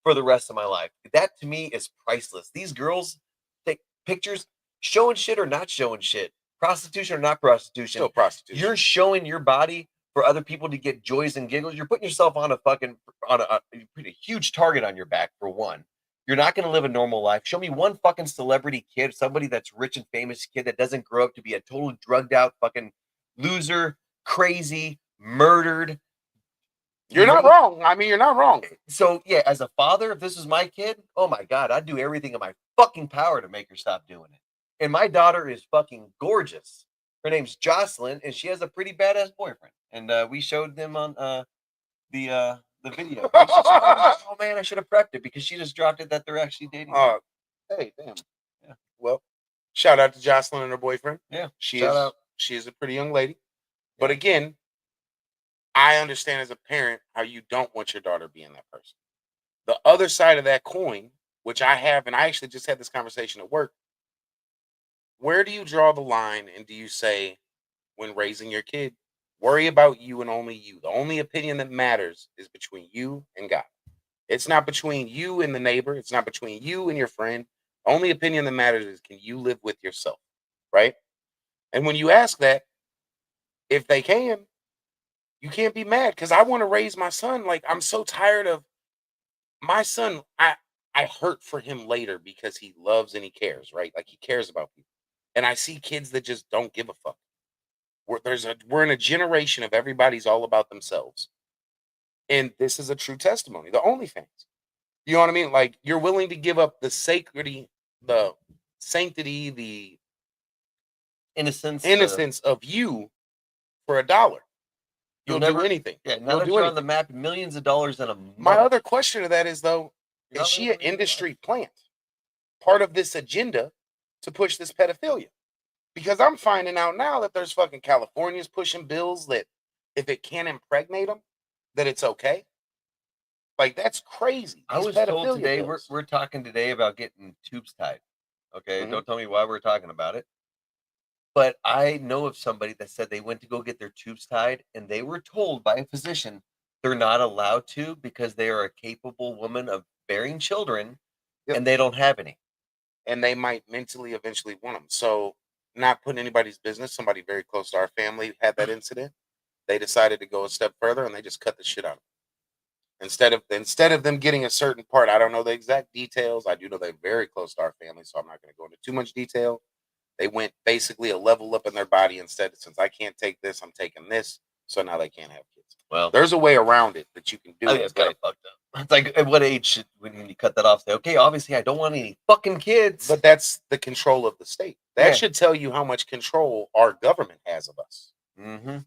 for the rest of my life. That to me is priceless. These girls take pictures, showing shit or not showing shit, prostitution or not prostitution.
Still prostitution.
You're showing your body for other people to get joys and giggles. You're putting yourself on you put a huge target on your back, for one. You're not going to live a normal life. Show me one fucking celebrity kid, somebody that's rich and famous kid that doesn't grow up to be a total drugged out fucking loser, crazy, murdered.
You're not wrong. I mean, you're not wrong.
So, yeah, as a father, if this was my kid, oh my God, I'd do everything in my fucking power to make her stop doing it. And my daughter is fucking gorgeous. Her name's Jocelyn, and she has a pretty badass boyfriend. And we showed them on the video. Oh man, I should have prepped it because she just dropped it that they're actually dating.
Hey, damn. Yeah. Well, shout out to Jocelyn and her boyfriend.
Yeah.
She is a pretty young lady. But again, I understand as a parent how you don't want your daughter being that person. The other side of that coin, which I have, and I actually just had this conversation at work. Where do you draw the line, and do you say, when raising your kid, worry about you and only you? The only opinion that matters is between you and God. It's not between you and the neighbor. It's not between you and your friend. The only opinion that matters is, can you live with yourself, right? And when you ask that, if they can, you can't be mad because I want to raise my son. Like I'm so tired of my son. I hurt for him later because he loves and he cares, right? Like he cares about people. And I see kids that just don't give a fuck. We're in a generation of everybody's all about themselves. And this is a true testimony. The OnlyFans. You know what I mean? Like you're willing to give up the sanctity, the
Innocence.
innocence of you for $1. You'll do anything.
Yeah, now
You'll
that
do
you're on
anything.
the map, millions of dollars in a month.
My other question to that is though,
You're
is
not
she
really
an
gonna do that.
industry plant? Part of this agenda to push this pedophilia? Because I'm finding out now that there's fucking California's pushing bills that if it can't impregnate them, that it's okay. Like that's crazy.
I
These
was told
pedophilia
today
bills.
we're talking today about getting tubes tied. Okay,
Mhm.
don't tell me why we're talking about it. But I know of somebody that said they went to go get their tubes tied, and they were told by a physician they're not allowed to because they are a capable woman of bearing children,
Yep.
and they don't have any.
And they might mentally eventually want them. So, not putting anybody's business, somebody very close to our family had that incident. They decided to go a step further and they just cut the shit out of them. Instead of them getting a certain part, I don't know the exact details. I do know they're very close to our family, so I'm not going to go into too much detail. They went basically a level up in their body instead. Since I can't take this, I'm taking this. So now they can't have kids.
Well,
There's a way around it that you can do
I think
it.
it's kind
But,
of fucked up. It's like, at what age when you cut that off? Say, okay, obviously I don't want any fucking kids.
but that's the control of the state. That
Yeah.
should tell you how much control our government has of us.
Mm-hmm.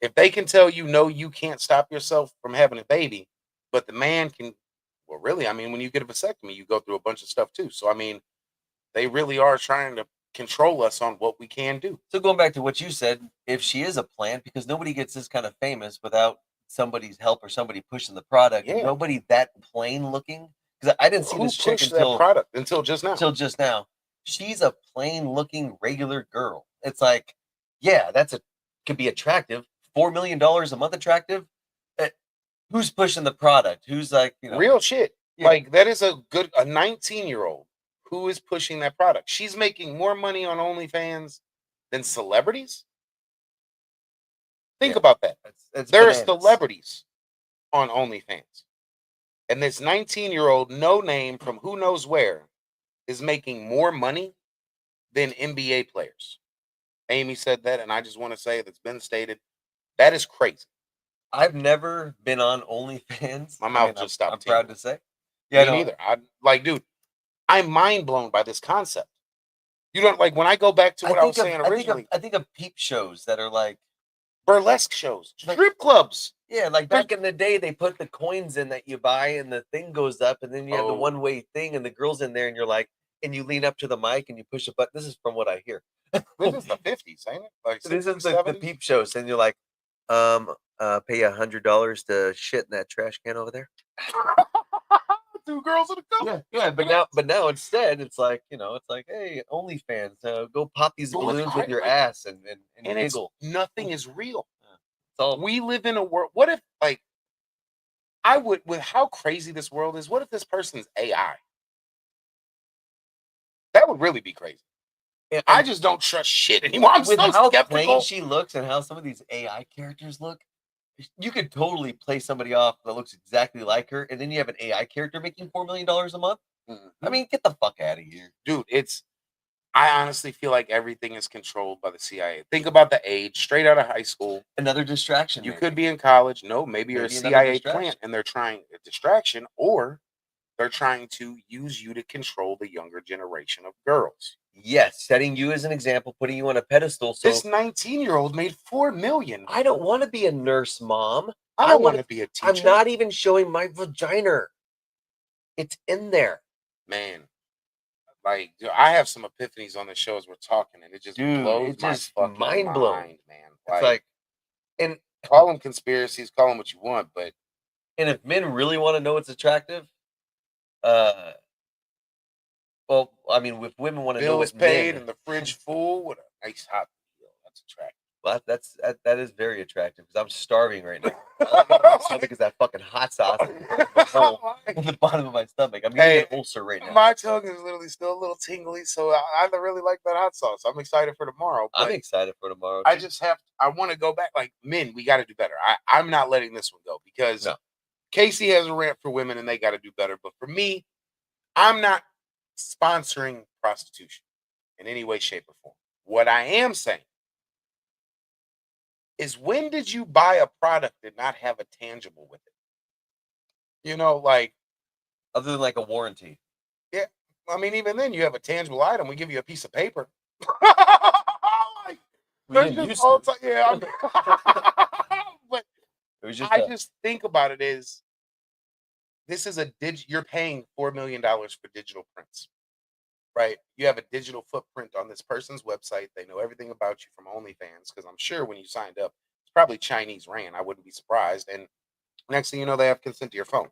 If they can tell you, no, you can't stop yourself from having a baby, but the man can, well, really, I mean, when you get a vasectomy, you go through a bunch of stuff too. So, I mean, they really are trying to control us on what we can do.
So going back to what you said, if she is a plant, because nobody gets this kind of famous without somebody's help or somebody pushing the product, and
Yeah.
nobody that plain looking. Because I didn't see
Who
this chick
pushed
until
that product until just now?
just now. She's a plain looking regular girl. It's like, yeah, could be attractive. $4 million a month attractive. Who's pushing the product? Who's like,
Real shit.
Yeah.
Like that is a 19-year-old who is pushing that product. She's making more money on OnlyFans than celebrities. Think
Yeah.
about that.
It's
There are
bananas.
celebrities on OnlyFans. And this 19-year-old no name from who knows where is making more money than NBA players. Amy said that, and I just want to say that's been stated. That is crazy.
I've never been on OnlyFans.
My mouth just stopped
I'm proud
tingling.
to say.
Me neither. Dude, I'm mind blown by this concept. You don't like when I go back to what I was saying originally.
I think of peep shows that are like
burlesque shows, strip clubs.
Yeah, like back in the day, they put the coins in that you buy, and the thing goes up, and then you have the
Oh.
one-way thing, and the girl's in there, and you're like, and you lean up to the mic, and you push a button. This is from what I hear.
This is the 50s, ain't it? Like
This
60s,
is the
70s?
peep shows, and you're like, pay $100 to shit in that trash can over there.
Two girls in a cup.
Yeah, but now instead, it's like, it's like, hey, OnlyFans, go pop these
Well, it's
balloons with your
crazy.
ass and
It's
giggle.
nothing is real.
It's all
We live in a world. What if, like, with how crazy this world is, what if this person's AI? That would really be crazy.
and-
I just don't trust shit anymore. I'm
with
so
how
skeptical.
plain she looks and how some of these AI characters look, you could totally play somebody off that looks exactly like her, and then you have an AI character making $4 million a month. I mean, get the fuck out of here,
dude. I honestly feel like everything is controlled by the CIA. Think about the age, straight out of high school.
Another distraction.
You
maybe.
could be in college. No, maybe you're a
Maybe another
CIA
distraction.
plant and they're trying a distraction, or they're trying to use you to control the younger generation of girls.
Yes, setting you as an example, putting you on a pedestal. So
This 19-year-old made $4 million.
I don't want to be a nurse, mom.
I don't want to be a teacher.
I'm not even showing my vagina. It's in there.
Man, like, dude, I have some epiphanies on the show as we're talking, and it just blows
it's
my
just
fucking
mind-blowing.
mind, man.
It's like, and
call them conspiracies, call them what you want, but
if men really want to know what's attractive, well, I mean, if women want to know
bills
what
paid
men,
and the fridge full with a nice hot meal, that's attractive.
Well, that is very attractive because I'm starving right now. All I got in my stomach is that fucking hot sauce in the bottom of my stomach. I'm getting an ulcer right now.
My tongue is literally still a little tingly, so I really like that hot sauce. I'm excited for tomorrow.
I'm
But
excited for tomorrow.
I
too.
just I want to go back. Like, men, we got to do better. I'm not letting this one go because
No.
Casey has a rant for women and they got to do better. But for me, I'm not sponsoring prostitution in any way, shape, or form. What I am saying is, when did you buy a product and not have a tangible with it? You know, like,
Other than like a warranty.
yeah, I mean, even then you have a tangible item. We give you a piece of paper. Like,
We
there's
didn't
just
use
all
to.
yeah, but
It was just
I just think about it as, this is you're paying $4 million for digital prints, right? You have a digital footprint on this person's website. They know everything about you from OnlyFans, because I'm sure when you signed up, it's probably Chinese ran. I wouldn't be surprised. And next thing you know, they have consent to your phone.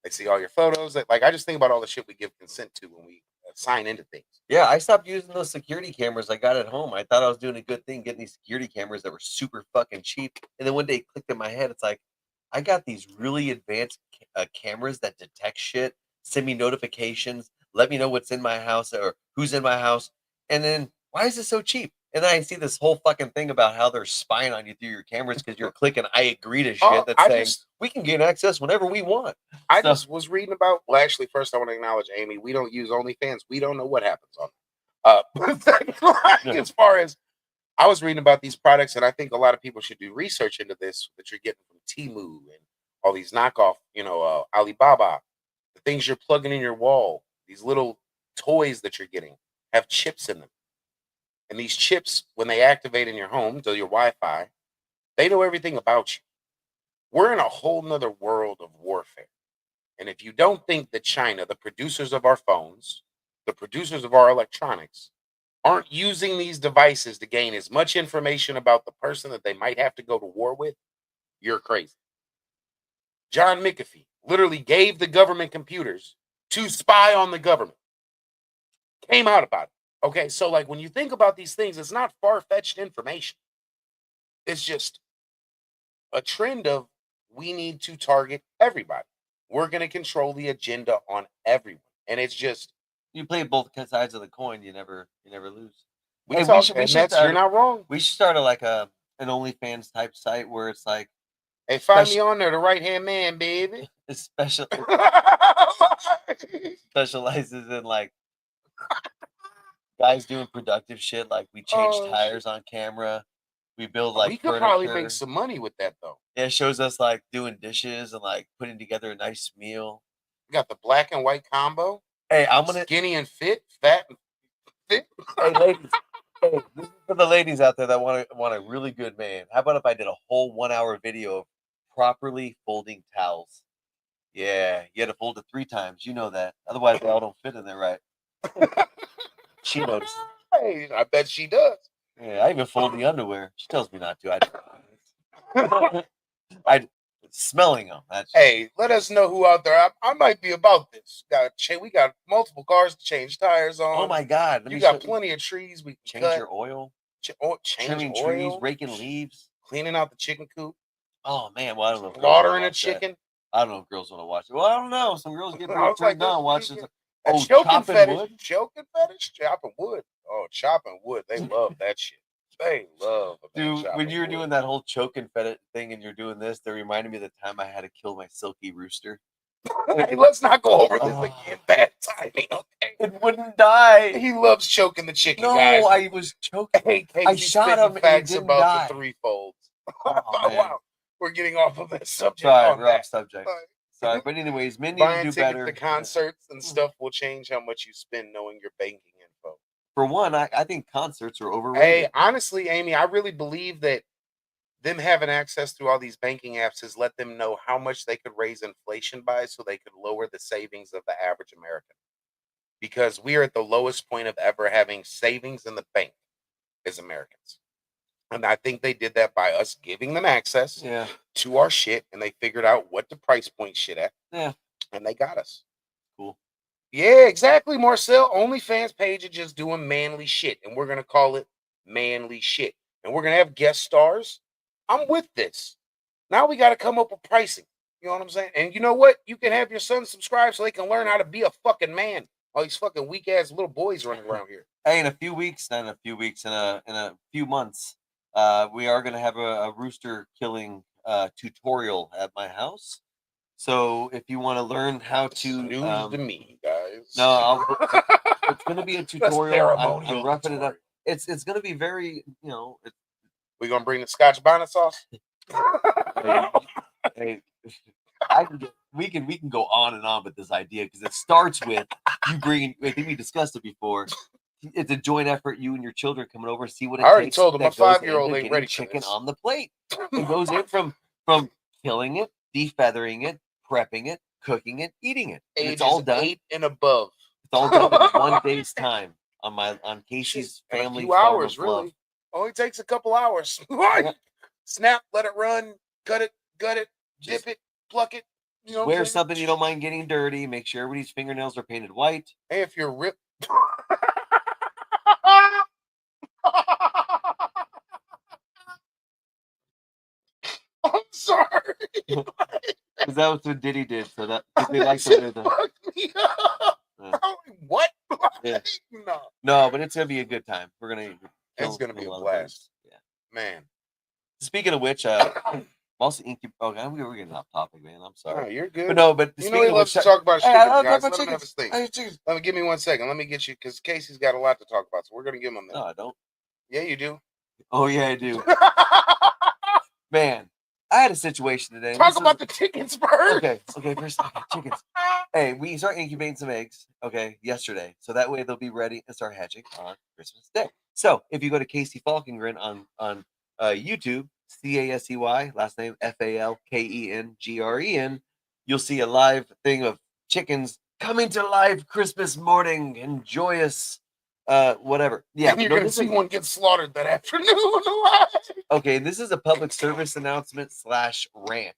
They see all your photos. Like, I just think about all the shit we give consent to when we sign into things.
Yeah, I stopped using those security cameras I got at home. I thought I was doing a good thing getting these security cameras that were super fucking cheap. And then one day it clicked in my head. It's like, I got these really advanced cameras that detect shit, send me notifications, let me know what's in my house or who's in my house. And then, why is it so cheap? And then I see this whole fucking thing about how they're spying on you through your cameras because you're clicking I agree to shit that's saying we can gain access whenever we want.
I just was reading about, well, actually, first I want to acknowledge Amy. We don't use OnlyFans. We don't know what happens on it. As far as, I was reading about these products, and I think a lot of people should do research into this, that you're getting from Temu and all these knockoff, Alibaba, the things you're plugging in your wall, these little toys that you're getting have chips in them. And these chips, when they activate in your home to your Wi-Fi, they know everything about you. We're in a whole nother world of warfare. And if you don't think that China, the producers of our phones, the producers of our electronics, aren't using these devices to gain as much information about the person that they might have to go to war with, you're crazy. John McAfee literally gave the government computers to spy on the government. Came out about it. Okay, so like, when you think about these things, it's not far-fetched information. It's just a trend of, we need to target everybody. We're going to control the agenda on everyone. And it's just,
you play both sides of the coin, you never lose.
you're not wrong.
We should start an OnlyFans type site where it's like,
hey, find me on there, the right-hand man, baby.
It specializes in like guys doing productive shit, like we change tires on camera, we build like
we could
furniture.
probably make some money with that, though.
Yeah, it shows us like doing dishes and like putting together a nice meal.
We got the black and white combo.
Hey, I'm gonna
skinny and fit, fat and fit.
Hey, ladies. Hey, this is for the ladies out there that want a really good man. How about if I did a whole 1 hour video of properly folding towels? Yeah, you had to fold it 3 times. You know that. Otherwise, they all don't fit in there right. She knows.
Hey, I bet she does.
Yeah, I even fold the underwear. She tells me not to. I smelling them.
Hey, let us know who out there. I might be about this. We got multiple cars to change tires on.
Oh my God!
You got plenty of trees. We
change your oil.
Trimming
trees, raking leaves,
cleaning out the chicken coop.
Oh man, well I don't know.
Slaughtering a chicken.
I don't know if girls want to watch it. Well, I don't know. Some girls get pretty turned on watching.
Oh, chopping wood. Chopping wood. Oh, chopping wood. They love that shit. They love.
Dude, when you were doing that whole choking fetish thing and you're doing this, they reminded me of the time I had to kill my silky rooster.
Hey, let's not go over this again. Bad timing, okay?
It wouldn't die.
He loves choking the chicken,
no,
guys.
I was choking.
Hey,
I shot him and he didn't die.
The threefolds. Oh, wow. We're getting off of this subject.
Sorry, we're off subject. Sorry, but anyways, men need to do better.
The concerts and stuff will change how much you spend knowing your banking info.
For one, I think concerts are overrated.
Hey, honestly, Amy, I really believe that them having access to all these banking apps has let them know how much they could raise inflation by, so they could lower the savings of the average American. Because we are at the lowest point of ever having savings in the bank as Americans. And I think they did that by us giving them access to our shit, and they figured out what to price point shit at.
Yeah.
And they got us.
Cool.
Yeah, exactly, Marcel. OnlyFans page is just doing manly shit, and we're going to call it manly shit. and we're gonna have guest stars, I'm with this. Now we got to come up with pricing. You know what I'm saying? And you know what? You can have your son subscribe so they can learn how to be a fucking man. All these fucking weak ass little boys running around here.
Hey, in a few weeks, not in a few weeks, in a few months, we are gonna have a rooster killing tutorial at my house. So if you want to learn how to
News to me, guys.
no, it's gonna be a tutorial.
ceremonial
I'm roughing it up.
tutorial.
It's gonna be very,
We gonna bring the Scotch bonnet sauce.
hey, we can go on and on with this idea because it starts with you bringing. I think we discussed it before. It's a joint effort. You and your children coming over, see what it
I already
takes.
told them my
that goes
5-year-old
into
ain't
getting
ready for
chicken
this.
on the plate. It goes in from killing it, defeathering it, prepping it, cooking it, eating it. And it's all done.
8 and above.
It's all done in 1 day's time on Casey's
In a
family
few
farm
hours,
of love.
really. Only takes a couple hours. Snap, let it run, cut it, gut it,
Just
dip it, pluck it. You know,
wear something you don't mind getting dirty. Make sure everybody's fingernails are painted white.
Hey, if you're ripped. I'm sorry.
Because that was what Diddy did. So that they
That
like
shit
the rhythm.
fucked me up.
Yeah.
I'm like, what?
Yeah.
No.
No, but it's gonna be a good time. We're gonna.
It's gonna be a
lot of
blast.
bugs. Yeah.
Man.
Speaking of which, I'm also Oh, God, we're getting off topic, man. I'm
No,
sorry.
you're good.
But no, but
You know he loves to talk about
Hey,
chickens,
I love
guys.
talking
Let him
about
have his thing.
chickens.
Let me give me 1 second. Let me get you because Casey's got a lot to talk about. So we're gonna give him a minute.
No, I don't.
Yeah, you do.
Oh yeah, I do. Man, I had a situation today. and
Talk
this
about
was-
the chickens first.
Okay, first, chickens. Hey, we start incubating some eggs, yesterday. So that way they'll be ready and start hatching on Christmas Day. So if you go to Casey Falkengren on YouTube, CASEY, last name FALKENGREN, you'll see a live thing of chickens coming to life Christmas morning and joyous whatever. Yeah,
And you're
no,
gonna
this
see
is-
one get slaughtered that afternoon.
okay, this is a public service announcement / rant.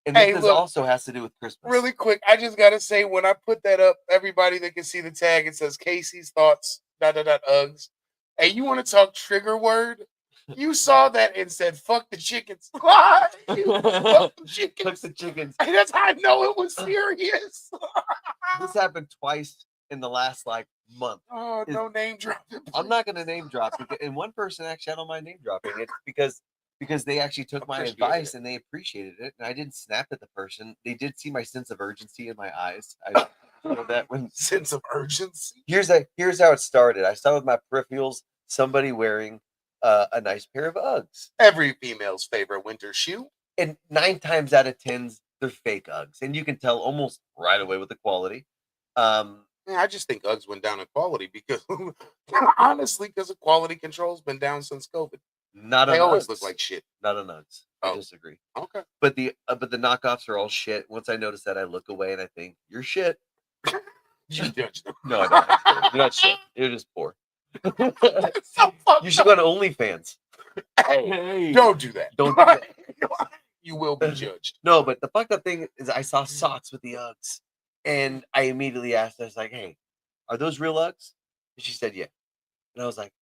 And
Hey,
this
look,
also has to do with Christmas.
really quick, I just gotta say, when I put that up, everybody that can see the tag, it says Casey's thoughts, ... Uggs. Hey, you want to talk trigger word? You saw that and said, fuck the chickens. Fuck the chickens.
Cook the chickens.
Hey, that's how I know it was serious.
This happened twice in the last month.
Oh, no name dropping.
I'm not going to name drop and one person actually, I don't mind name dropping it because they actually took my advice and they appreciated it, and I didn't snap at the person. They did see my sense of urgency in my eyes. I feel that when
Sense of urgency.
here's how it started. I saw with my peripherals somebody wearing a nice pair of Uggs.
Every female's favorite winter shoe.
And 9 times out of 10, they're fake Uggs, and you can tell almost right away with the quality.
Yeah, I just think Uggs went down in quality because, honestly, because the quality control's been down since COVID. They always look like shit.
Not on Uggs. I
Oh.
disagree.
Okay.
But the knockoffs are all shit. Once I notice that, I look away and I think you're shit.
You judge them.
No, I don't. You're not shit. You're just poor.
That's so fucked
You should go to OnlyFans.
Hey, don't do that.
Don't do that.
You will be judged.
No, but the fucked up thing is I saw socks with the Uggs, and I immediately asked. I was like, "Hey, are those real Uggs?" And she said, "Yeah." And I was like,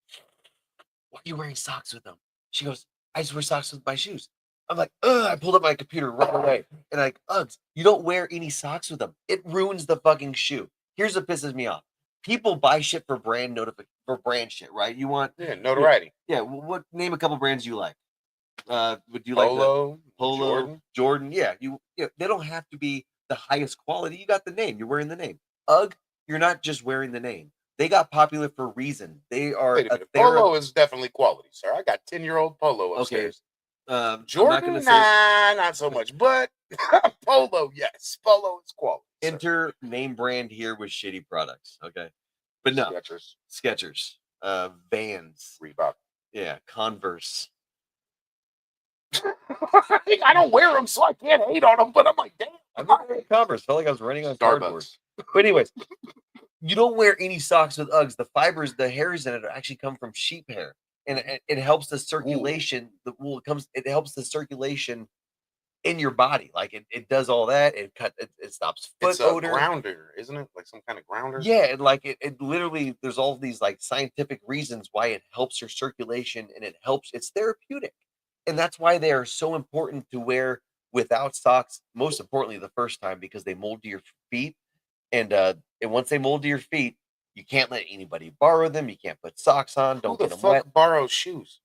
"Why are you wearing socks with them?" She goes, "I just wear socks with my shoes." I'm like, "Ugh!" I pulled up my computer right away, and like, Uggs, you don't wear any socks with them. It ruins the fucking shoe. Here's what pisses me off: people buy shit for brand shit, right? You want
notoriety.
Yeah. What name a couple brands you like? Would you like
Polo,
Jordan? Yeah. They don't have to be the highest quality. You got the name. You're wearing the name. Ugg, you're not just wearing the name. They got popular for a reason. They are.
Wait a minute. Polo is definitely quality, sir. I got 10-year-old Polo upstairs.
Okay.
Jordan, not so much. But Polo, yes. Polo is quality.
Enter name brand here with shitty products. Okay. But no. Skechers. Vans.
Reebok.
Yeah. Converse.
I don't wear them, so I can't hate on them. But I'm like, damn.
I'm not wearing Converse. Felt like I was running on cardboard. But anyways, you don't wear any socks with Uggs. The fibers, the hairs in it actually come from sheep hair, and it helps the circulation. The wool comes. It helps the circulation in your body. Like it does all that. It stops foot
It's a
odor.
grounder, isn't it? Like some kind of grounder.
Yeah, and like it literally, there's all these like scientific reasons why it helps your circulation and it's therapeutic. And that's why they are so important to wear without socks, most importantly the first time, because they mold to your feet. And once they mold to your feet, you can't let anybody borrow them. You can't put socks on.
Who
Don't
the
get them
fuck
wet.
borrows shoes?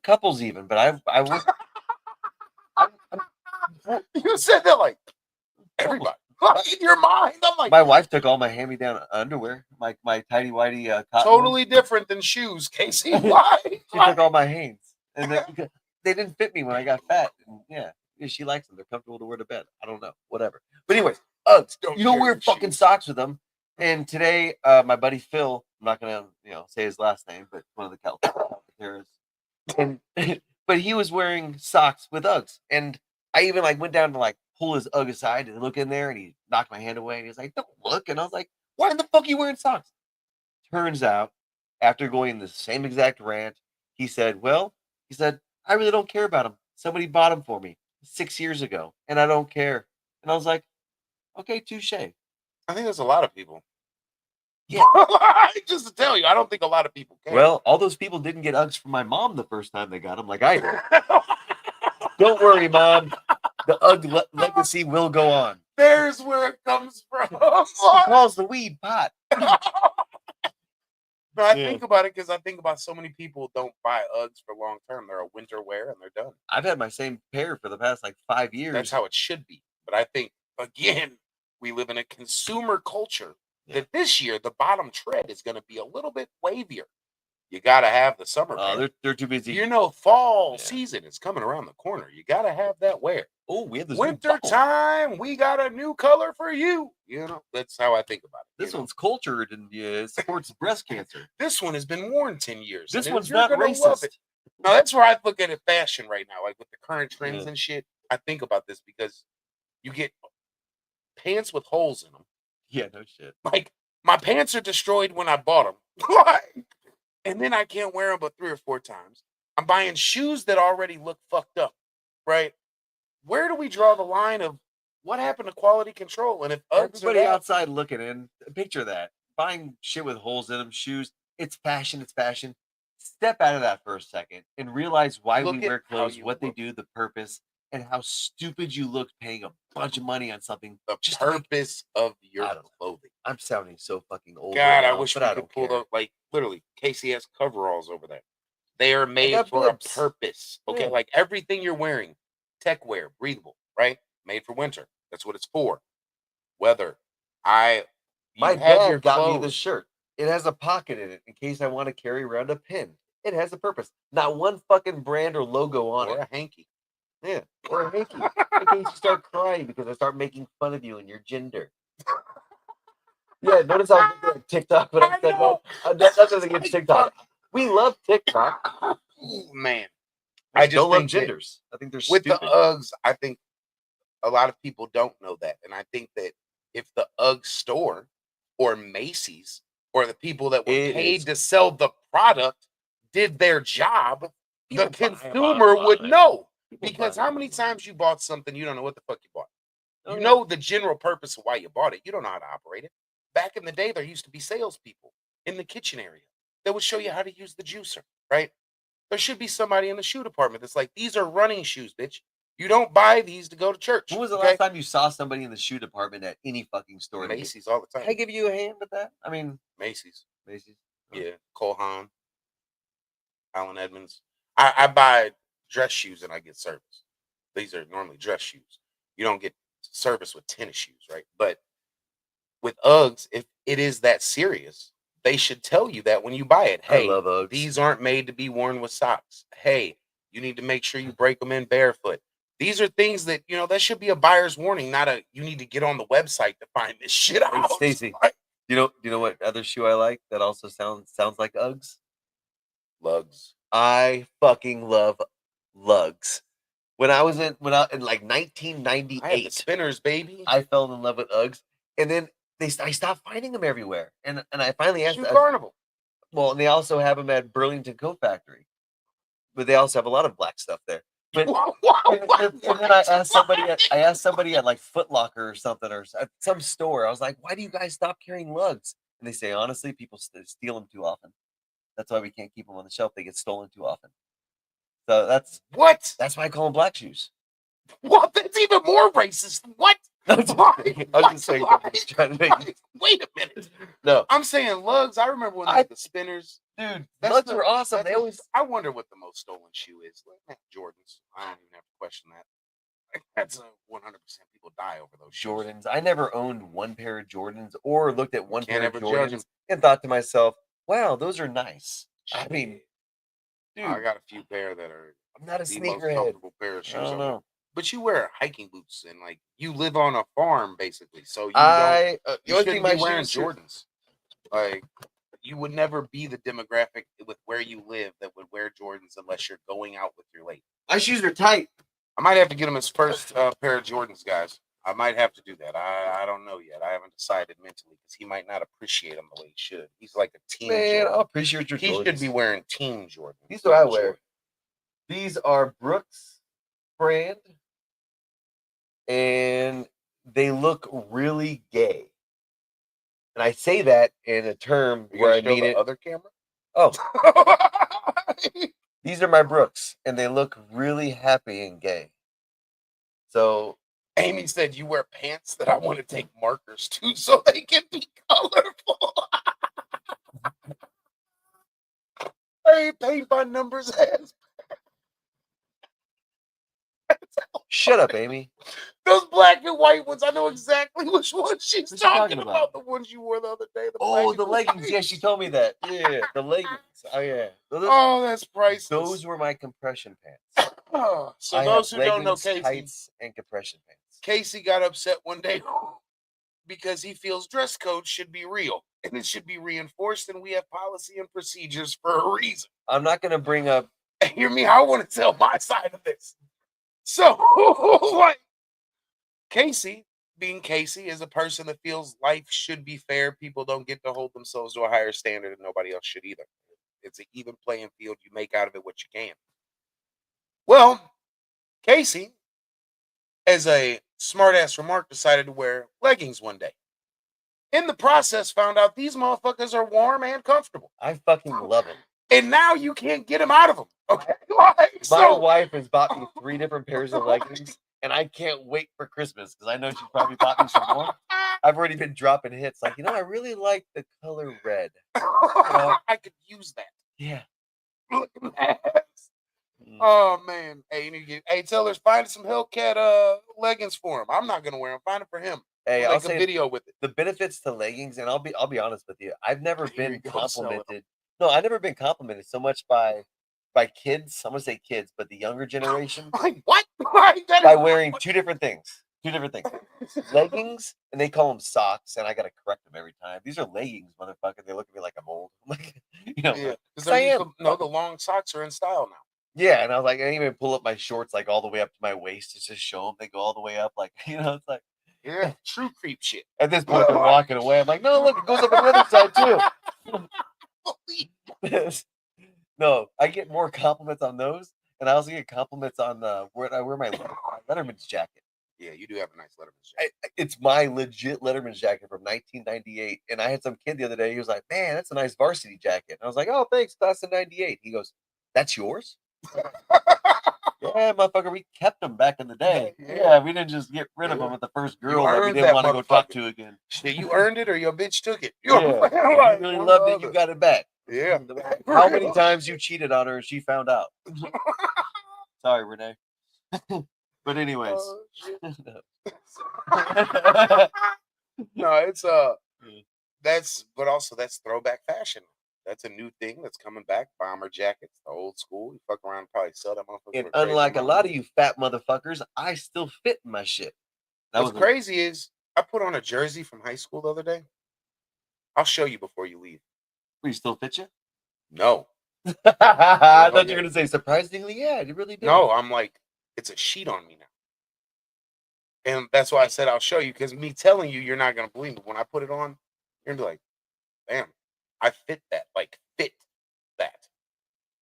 Couples even, but I would.
You said that like everybody. Like, in your mind, I'm like
My wife took all my hand-me-down underwear, my tidy whitey cotton
totally
ones.
different than shoes, Casey. Why?
She took all my Hanes, and they didn't fit me when I got fat. And yeah, she likes them. They're comfortable to wear to bed. I don't know, whatever. But anyways, Uggs.
Don't
You don't
care
wear
your
fucking
shoes.
socks with them. And today, my buddy Phil, I'm not gonna say his last name, but one of the California terrorists, and but he was wearing socks with Uggs, and I even like went down to like pull his Ugg aside and look in there, and he knocked my hand away, and he was like, "Don't look," and I was like, "Why in the fuck are you wearing socks?" Turns out, after going the same exact rant, he said, "I really don't care about them. Somebody bought them for me 6 years ago, and I don't care." And I was like, "Okay, touche."
I think there's a lot of people.
Yeah.
Just to tell you, I don't think a lot of people care.
Well, all those people didn't get Uggs from my mom the first time they got them, like I did. Don't worry, Mom. The Ugg legacy will go on.
There's where it comes from.
She calls the weed pot.
But I
Yeah.
think about it because I think about so many people don't buy Uggs for long term. They're a winter wear and they're done.
I've had my same pair for the past like 5 years.
That's how it should be. But I think, again, we live in a consumer culture that this year the bottom tread is going to be a little bit wavier. You got to have the summer pair.
They're too busy.
Fall season is coming around the corner. You got to have that wear.
Oh, we have this
Winter time, we got a new color for you. That's how I think about it.
This one's cultured and supports breast cancer.
This one has been worn 10 years.
This
and
one's
you're
not
gonna love
racist.
it. Now, that's where I look at it fashion right now, like with the current trends and shit. I think about this because you get pants with holes in them.
Yeah, no shit.
Like, my pants are destroyed when I bought them. And then I can't wear them but 3 or 4 times. I'm buying shoes that already look fucked up, right? Where do we draw the line of what happened to quality control? And if
everybody outside looking in, picture that. Buying shit with holes in them, shoes, it's fashion, Step out of that for a second and realize why we wear clothes, what they do, the purpose, and how stupid you look paying a bunch of money on something.
The purpose of your clothing.
I'm sounding so fucking old.
God,
right
I
now,
wish
but
we
I
could
don't
pull
care.
up, like, literally, Casey has coveralls over there. They are made
got
for
bibs.
a purpose. Okay,
Yeah.
like everything you're wearing, tech wear, breathable, right? Made for winter. That's what it's for. Weather.
My
have
dad
your
got me
clothes.
this shirt. It has a pocket in it in case I want to carry around a pin. It has a purpose. Not one fucking brand or logo on
Or
it.
a hanky.
Yeah, or a hanky. In case you start crying because I start making fun of you and your gender. Yeah, notice how I looked at TikTok when I said that. That's nothing against TikTok. We love TikTok.
Man.
I
I
just
just
don't love
think that
genders. I think they're
with
stupid.
the Uggs, I think a lot of people don't know that. And I think that if the Ugg store or Macy's or the people that were paid to sell the product did their job, the consumer would know. Because how many times you bought something you don't know what the fuck you bought? You know the general purpose of why you bought it. You don't know how to operate it. Back in the day, there used to be salespeople in the kitchen area that would show you how to use the juicer, right? There should be somebody in the shoe department that's like, these are running shoes, bitch. You don't buy these to go to church.
When was the last time you saw somebody in the shoe department at any fucking store?
Macy's all the time.
Can I give you a hand with that? I mean,
Macy's.
Macy's.
Yeah. Cole Haan. Allen Edmonds. I buy dress shoes and I get service. These are normally dress shoes. You don't get service with tennis shoes, right? But with Uggs, if it is that serious, they should tell you that when you buy it. Hey,
I love Uggs.
These aren't made to be worn with socks. Hey, you need to make sure you break them in barefoot. These are things that, that should be a buyer's warning, not a you need to get on the website to find this shit out.
Hey, Stacy, do you know what other shoe I like that also sounds like Uggs?
Lugs.
I fucking love lugs. When I in like 1998,
I had the spinners, baby.
I fell in love with Uggs, and then I stopped finding them everywhere, and I finally asked
Shoe Carnival.
Well, and they also have them at Burlington Coat Factory, but they also have a lot of black stuff there. But and then I asked somebody at like Foot Locker or something, or at some store. I was like, "Why do you guys stop carrying lugs?" And they say, honestly, people steal them too often. That's why we can't keep them on the shelf. They get stolen too often. So
What?
that's why I call them black shoes.
What? That's even more racist. What?
I was just saying. Trying to make
Wait a minute.
no,
I'm saying lugs. I remember when they had the spinners.
dude.
That's
Lugs were awesome.
that's
They always.
I wonder what the most stolen shoe is. Jordans. I don't even have to question that. That's 100% people die over those shoes.
Jordans. I never owned one pair of Jordans or looked at one
Can't
pair of
ever judge 'em.
Jordans and thought to myself, "Wow, those are nice." I mean, dude,
I got a few pair that are
I'm not a
the most
sneakerhead.
comfortable pair of shoes.
I don't know.
But you wear hiking boots and like you live on a farm basically, so you
The
you
only
shouldn't
thing my
be wearing
shoes.
Jordans. Like you would never be the demographic with where you live that would wear Jordans unless you're going out with your lady.
My shoes are tight.
I might have to get him his first pair of Jordans, guys. I might have to do that. I don't know yet. I haven't decided mentally because he might not appreciate them the way he should. He's like a team
Man,
Jordan.
I'll appreciate your
He
Jordans.
should be wearing team Jordan.
These are what I wear. These are Brooks brand, and they look really gay. And I say that in a term where I mean it.
Other camera.
Oh, these are my Brooks, and they look really happy and gay. So
Amy said you wear pants that I want to take markers to so they can be colorful. Hey, paint by numbers ass.
shut up, Amy.
Those black and white ones, I know exactly which ones she's
What's she talking
talking
about?
about. The ones you wore the other day.
Oh, the
black and
leggings.
white.
Yeah, she told me that. Yeah, the leggings. Oh, yeah.
Oh, that's priceless.
Those were my compression pants.
Oh, so
I
those
have
who don't know
leggings,
Casey,
tights, and compression pants.
Casey got upset one day because he feels dress code should be real and it should be reinforced, and we have policy and procedures for a reason.
I'm not going to bring up.
Hear me, I want to tell my side of this. So, like, Casey, being Casey, is a person that feels life should be fair. People don't get to hold themselves to a higher standard, and nobody else should either. It's an even playing field. You make out of it what you can. Well, Casey, as a smart-ass remark, decided to wear leggings one day. In the process, found out these motherfuckers are warm and comfortable.
I fucking love them.
And now you can't get them out of them. Okay,
My wife has bought me 3 different pairs of leggings, and I can't wait for Christmas because I know she probably bought me some more. I've already been dropping hits like, I really like the color red.
I could use that.
Yeah.
Look at that. Oh man, hey, you need to get, hey, tell her find some Hellcat leggings for him. I'm not gonna wear them. Find them for him.
Hey,
I'll
I'll
make a
say
video with it.
the benefits to leggings, and I'll be honest with you. I've never
Here
been
you go, sell 'em.
complimented. No, I've never been complimented so much by kids. I'm gonna say kids, but the younger generation
Like what? Like, that
by
is-
wearing 2 different things. 2 different things. Leggings, and they call them socks, and I gotta correct them every time. These are leggings, motherfucker. They look at me like I'm old. I'm like,
Yeah,
because I am.
no, the long socks are in style now.
Yeah, and I was like, I didn't even pull up my shorts like all the way up to my waist to just show them. They go all the way up, like it's like
Yeah, true creep shit.
at this point they're walking away. I'm like, no, look, it goes up on the other side too. No, I get more compliments on those, and I also get compliments on where I wear my Letterman's jacket.
Yeah, you do have a nice Letterman's jacket.
It's my legit Letterman's jacket from 1998, and I had some kid the other day. He was like, "Man, that's a nice varsity jacket." And I was like, "Oh, thanks, class of '98." He goes, "That's yours?" Yeah, motherfucker, we kept them back in the day. Yeah, we didn't just get rid of them with the first girl that we
earned
didn't
that
want to go talk
motherfucker.
to again.
Shit, you earned it or your bitch took it.
Yeah, if you really loved it, you got it back.
Yeah.
How many times you cheated on her and she found out? Sorry, Renee. But anyways.
Oh, shit. No, it's that's throwback fashion. That's a new thing that's coming back. Bomber jackets, the old school. You fuck around and probably sell them.
And unlike a lot of you fat motherfuckers, I still fit in my shit.
What's crazy is I put on a jersey from high school the other day. I'll show you before you leave.
We still fit you?
No.
I thought you were gonna say surprisingly, yeah, you really did.
No, I'm like, it's a sheet on me now. And that's why I said I'll show you, because me telling you, you're not gonna believe it. When I put it on, you're gonna be like, damn, I fit that. Like, fit that.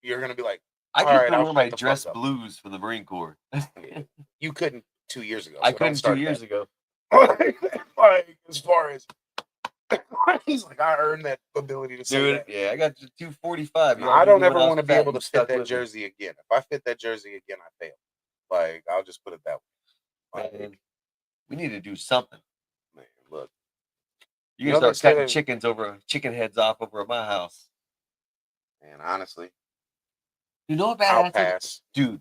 You're gonna be like,
I
All
get
right,
to
I'll
wear my
shut the
dress
fuck up.
blues for the Marine Corps.
Yeah. You couldn't 2 years ago.
I
So don't
couldn't 2
start
years
that.
ago.
Like, as far as he's like, I earned that ability to say
Dude,
that.
yeah, I got to 245.
No,
Y'all
I
knew
don't
me when
ever
I was
want to be
fat,
able
you
to fit
stuck
that
with me.
jersey again. If I fit that jersey again, I fail. Like, I'll just put it that way. Like,
Man, we need to do something.
man, look.
You
You
can
know they
start
say
cutting
that,
chicken heads off over at my house.
man, honestly,
You know what
I'll
badass?
pass.
Dude,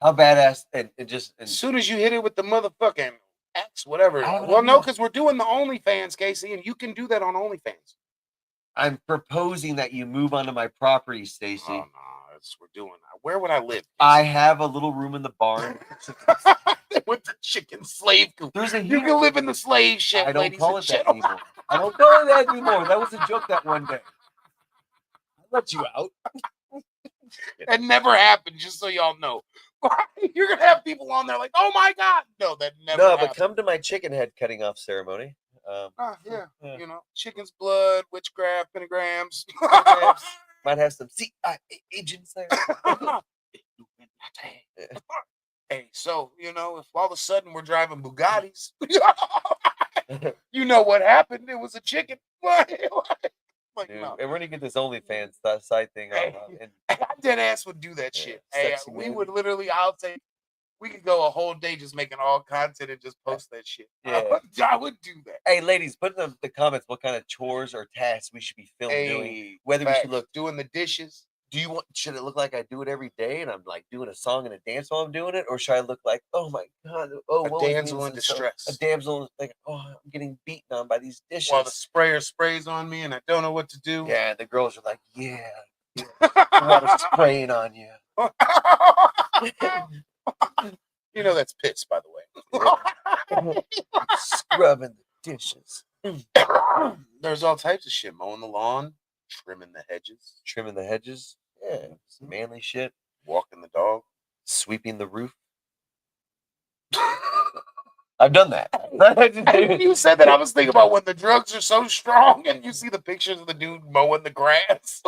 how badass and
As soon as you hit it with the motherfucking X, whatever.
I have an
Well, no,
idea.
because we're doing the OnlyFans, Casey, and you can do that on OnlyFans.
I'm proposing that you move onto my property, Stacy.
Oh, no, we're doing. Where would I live?
I have a little room in the barn.
With the chicken slave coop.
There's a
You can live in the slave ship,
I don't
ladies
call
and
it that
gentlemen.
anymore. I don't call it that anymore. That was a joke that one day. I let you out.
That never happened, just so y'all know. You're gonna have people on there like, oh my god. No, that never
No,
happened.
but come to my chicken head cutting off ceremony.
Yeah,
Yeah.
you know, chicken's blood, witchcraft, pentagrams.
Might have some CIA agents there.
Hey, so you know, if all of a sudden we're driving Bugattis, you know what happened? It was a chicken. Like,
Dude,
no.
and we're gonna get this OnlyFans side thing
Hey,
on. And
I dead ass would do that
Yeah,
shit. Hey,
sexy
we
man.
would literally. We could go a whole day just making all content and just post that shit.
Yeah.
I would do that.
hey, ladies, put in the comments what kind of chores or tasks we should be filmed doing.
Hey,
Whether we should
facts.
look.
doing the dishes.
Should it look like I do it every day and I'm like doing a song and a dance while I'm doing it, or should I look like, oh my god,
A
woe is me,
damsel
this
in
is so-
distress.
a damsel like, oh, I'm getting beaten on by these dishes.
While the sprayer sprays on me and I don't know what to do.
Yeah, and the girls are like, yeah, a lot of spraying on you.
You know that's piss, by the way.
Scrubbing the dishes,
There's all types of shit. Mowing the lawn, trimming the hedges,
trimming the hedges. Yeah, some manly shit.
walking the dog.
Sweeping the roof. I've done that.
When you said that, I was thinking about when the drugs are so strong and you see the pictures of the dude mowing the grass.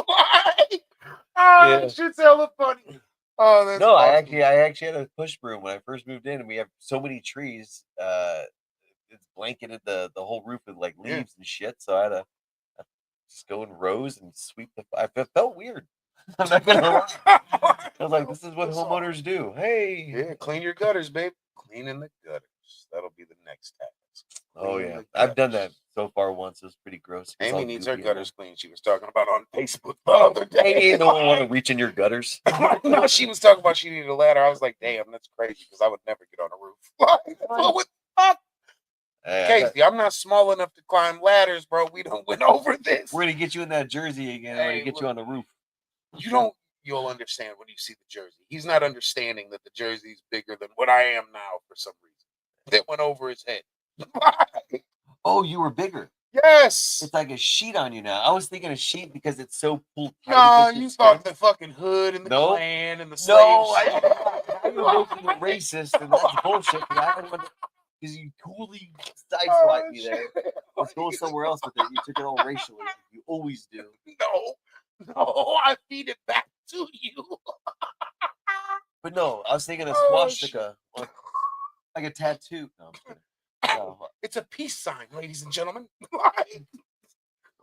Yeah.
Shit's hella funny. Oh, that's
No,
awesome.
I actually had a push broom when I first moved in, and we have so many trees. It's blanketed the whole roof with like
Yeah.
leaves and shit. So I had to just go in rows and sweep the. It felt weird. I'm not gonna lie. I was like, this is what homeowners do. Hey.
Yeah, clean your gutters, babe. Cleaning the gutters. That'll be the next task.
Oh
Clean
yeah,
the
I've done that
gutters.
so far once. It was pretty gross. It's
Amy
all
needs her
goopy in there.
gutters cleaned. She was talking about on Facebook the other day.
Hey, no one want to reach in your gutters.
No, she was talking about she needed a ladder. I was like, damn, that's crazy because I would never get on a roof. What the fuck? Casey, I'm not small enough to climb ladders, bro. We don't went over this.
We're gonna get you in that jersey again. We're
Hey,
gonna get you
look.
on the roof.
You'll understand when you see the jersey. He's not understanding that the jersey's bigger than what I am now for some reason. That went over his head.
Oh, you were bigger.
Yes.
It's like a sheet on you now. I was thinking a sheet because it's so pulled tight.
No,
against your
you
skin.
thought the fucking hood and the
No.
clan and the slave
No,
shit.
you're making it racist, and that's bullshit. Because you coolly sideswiped me there. Let's go somewhere else with it. You took it all racially. You always do.
No, I feed it back to you.
But no, I was thinking a
Oh,
swastika, like a tattoo. No, I'm kidding. No.
It's a peace sign, ladies and gentlemen.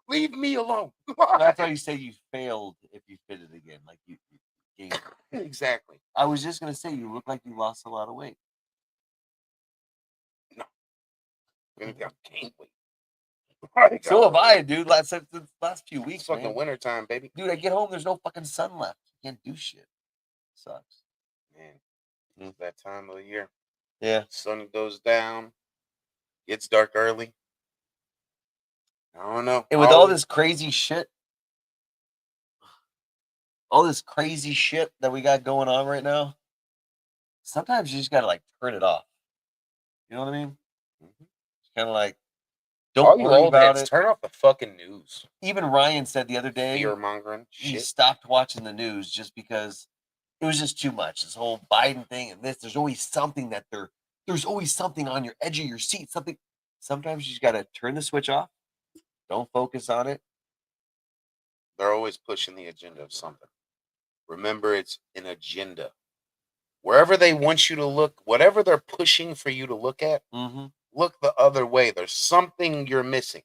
Leave me alone.
That's why you say you failed if you fit it again. Like you gained it.
Exactly.
I was just gonna say you look like you lost a lot of weight.
No. I gained weight.
So have I, dude. Last few
It's
weeks,
fucking
man.
winter time, baby.
Dude, I get home, there's no fucking sun left. You can't do shit. Sucks.
Man, it's that time of the year.
Yeah.
Sun goes down. It's dark early. I don't know.
And with all this crazy shit, that we got going on right now, sometimes you just gotta like turn it off. You know what I mean? It's kind of like, don't worry about it.
Turn off the fucking news.
Even Ryan said the other day
Fear mongering.
he
Shit.
stopped watching the news just because it was just too much. This whole Biden thing and this. There's always something there's always something on your edge of your seat. Something. Sometimes you just gotta turn the switch off. Don't focus on it.
They're always pushing the agenda of something. remember it's an agenda. Wherever they want you to look, whatever they're pushing for you to look at,
Mm-hmm.
look the other way. There's something you're missing.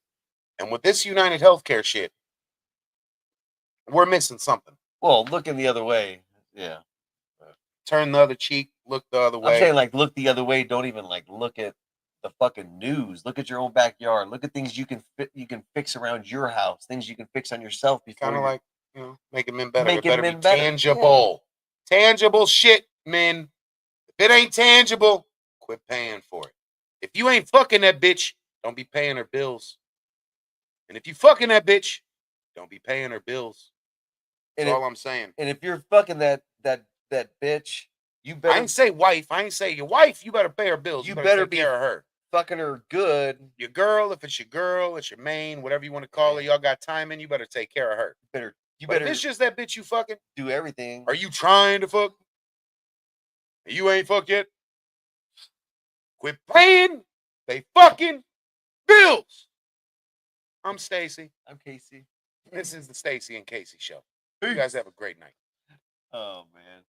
And with this United Healthcare shit, we're missing something.
Well, looking the other way. Yeah.
Turn the other cheek, look the other way.
I'm saying, like, look the other way. Don't even like look at the fucking news. Look at your own backyard. Look at things you can fix around your house. Things you can fix on yourself before.
Kind of
you're-
like, making men better. It
Making
better be
men better, yeah.
tangible. Tangible shit, men. If it ain't tangible, quit paying for it. If you ain't fucking that bitch, don't be paying her bills. And if you fucking that bitch, don't be paying her bills. That's
And
all I'm saying.
And if you're fucking that bitch, you
I
better
ain't say wife. I ain't say your wife. You better pay her bills.
You
You
better
take
be
care of her.
fucking her good.
Your girl, if it's your main, whatever you want to call her, y'all got time in, you better take care of her.
You
But if
better
it's just that bitch you fucking,
do everything.
are you trying to fuck? You ain't fucked yet? Quit paying they fucking bills. I'm Stacy.
I'm Casey.
This is the Stacy and Casey Show. You guys have a great night.
Oh man.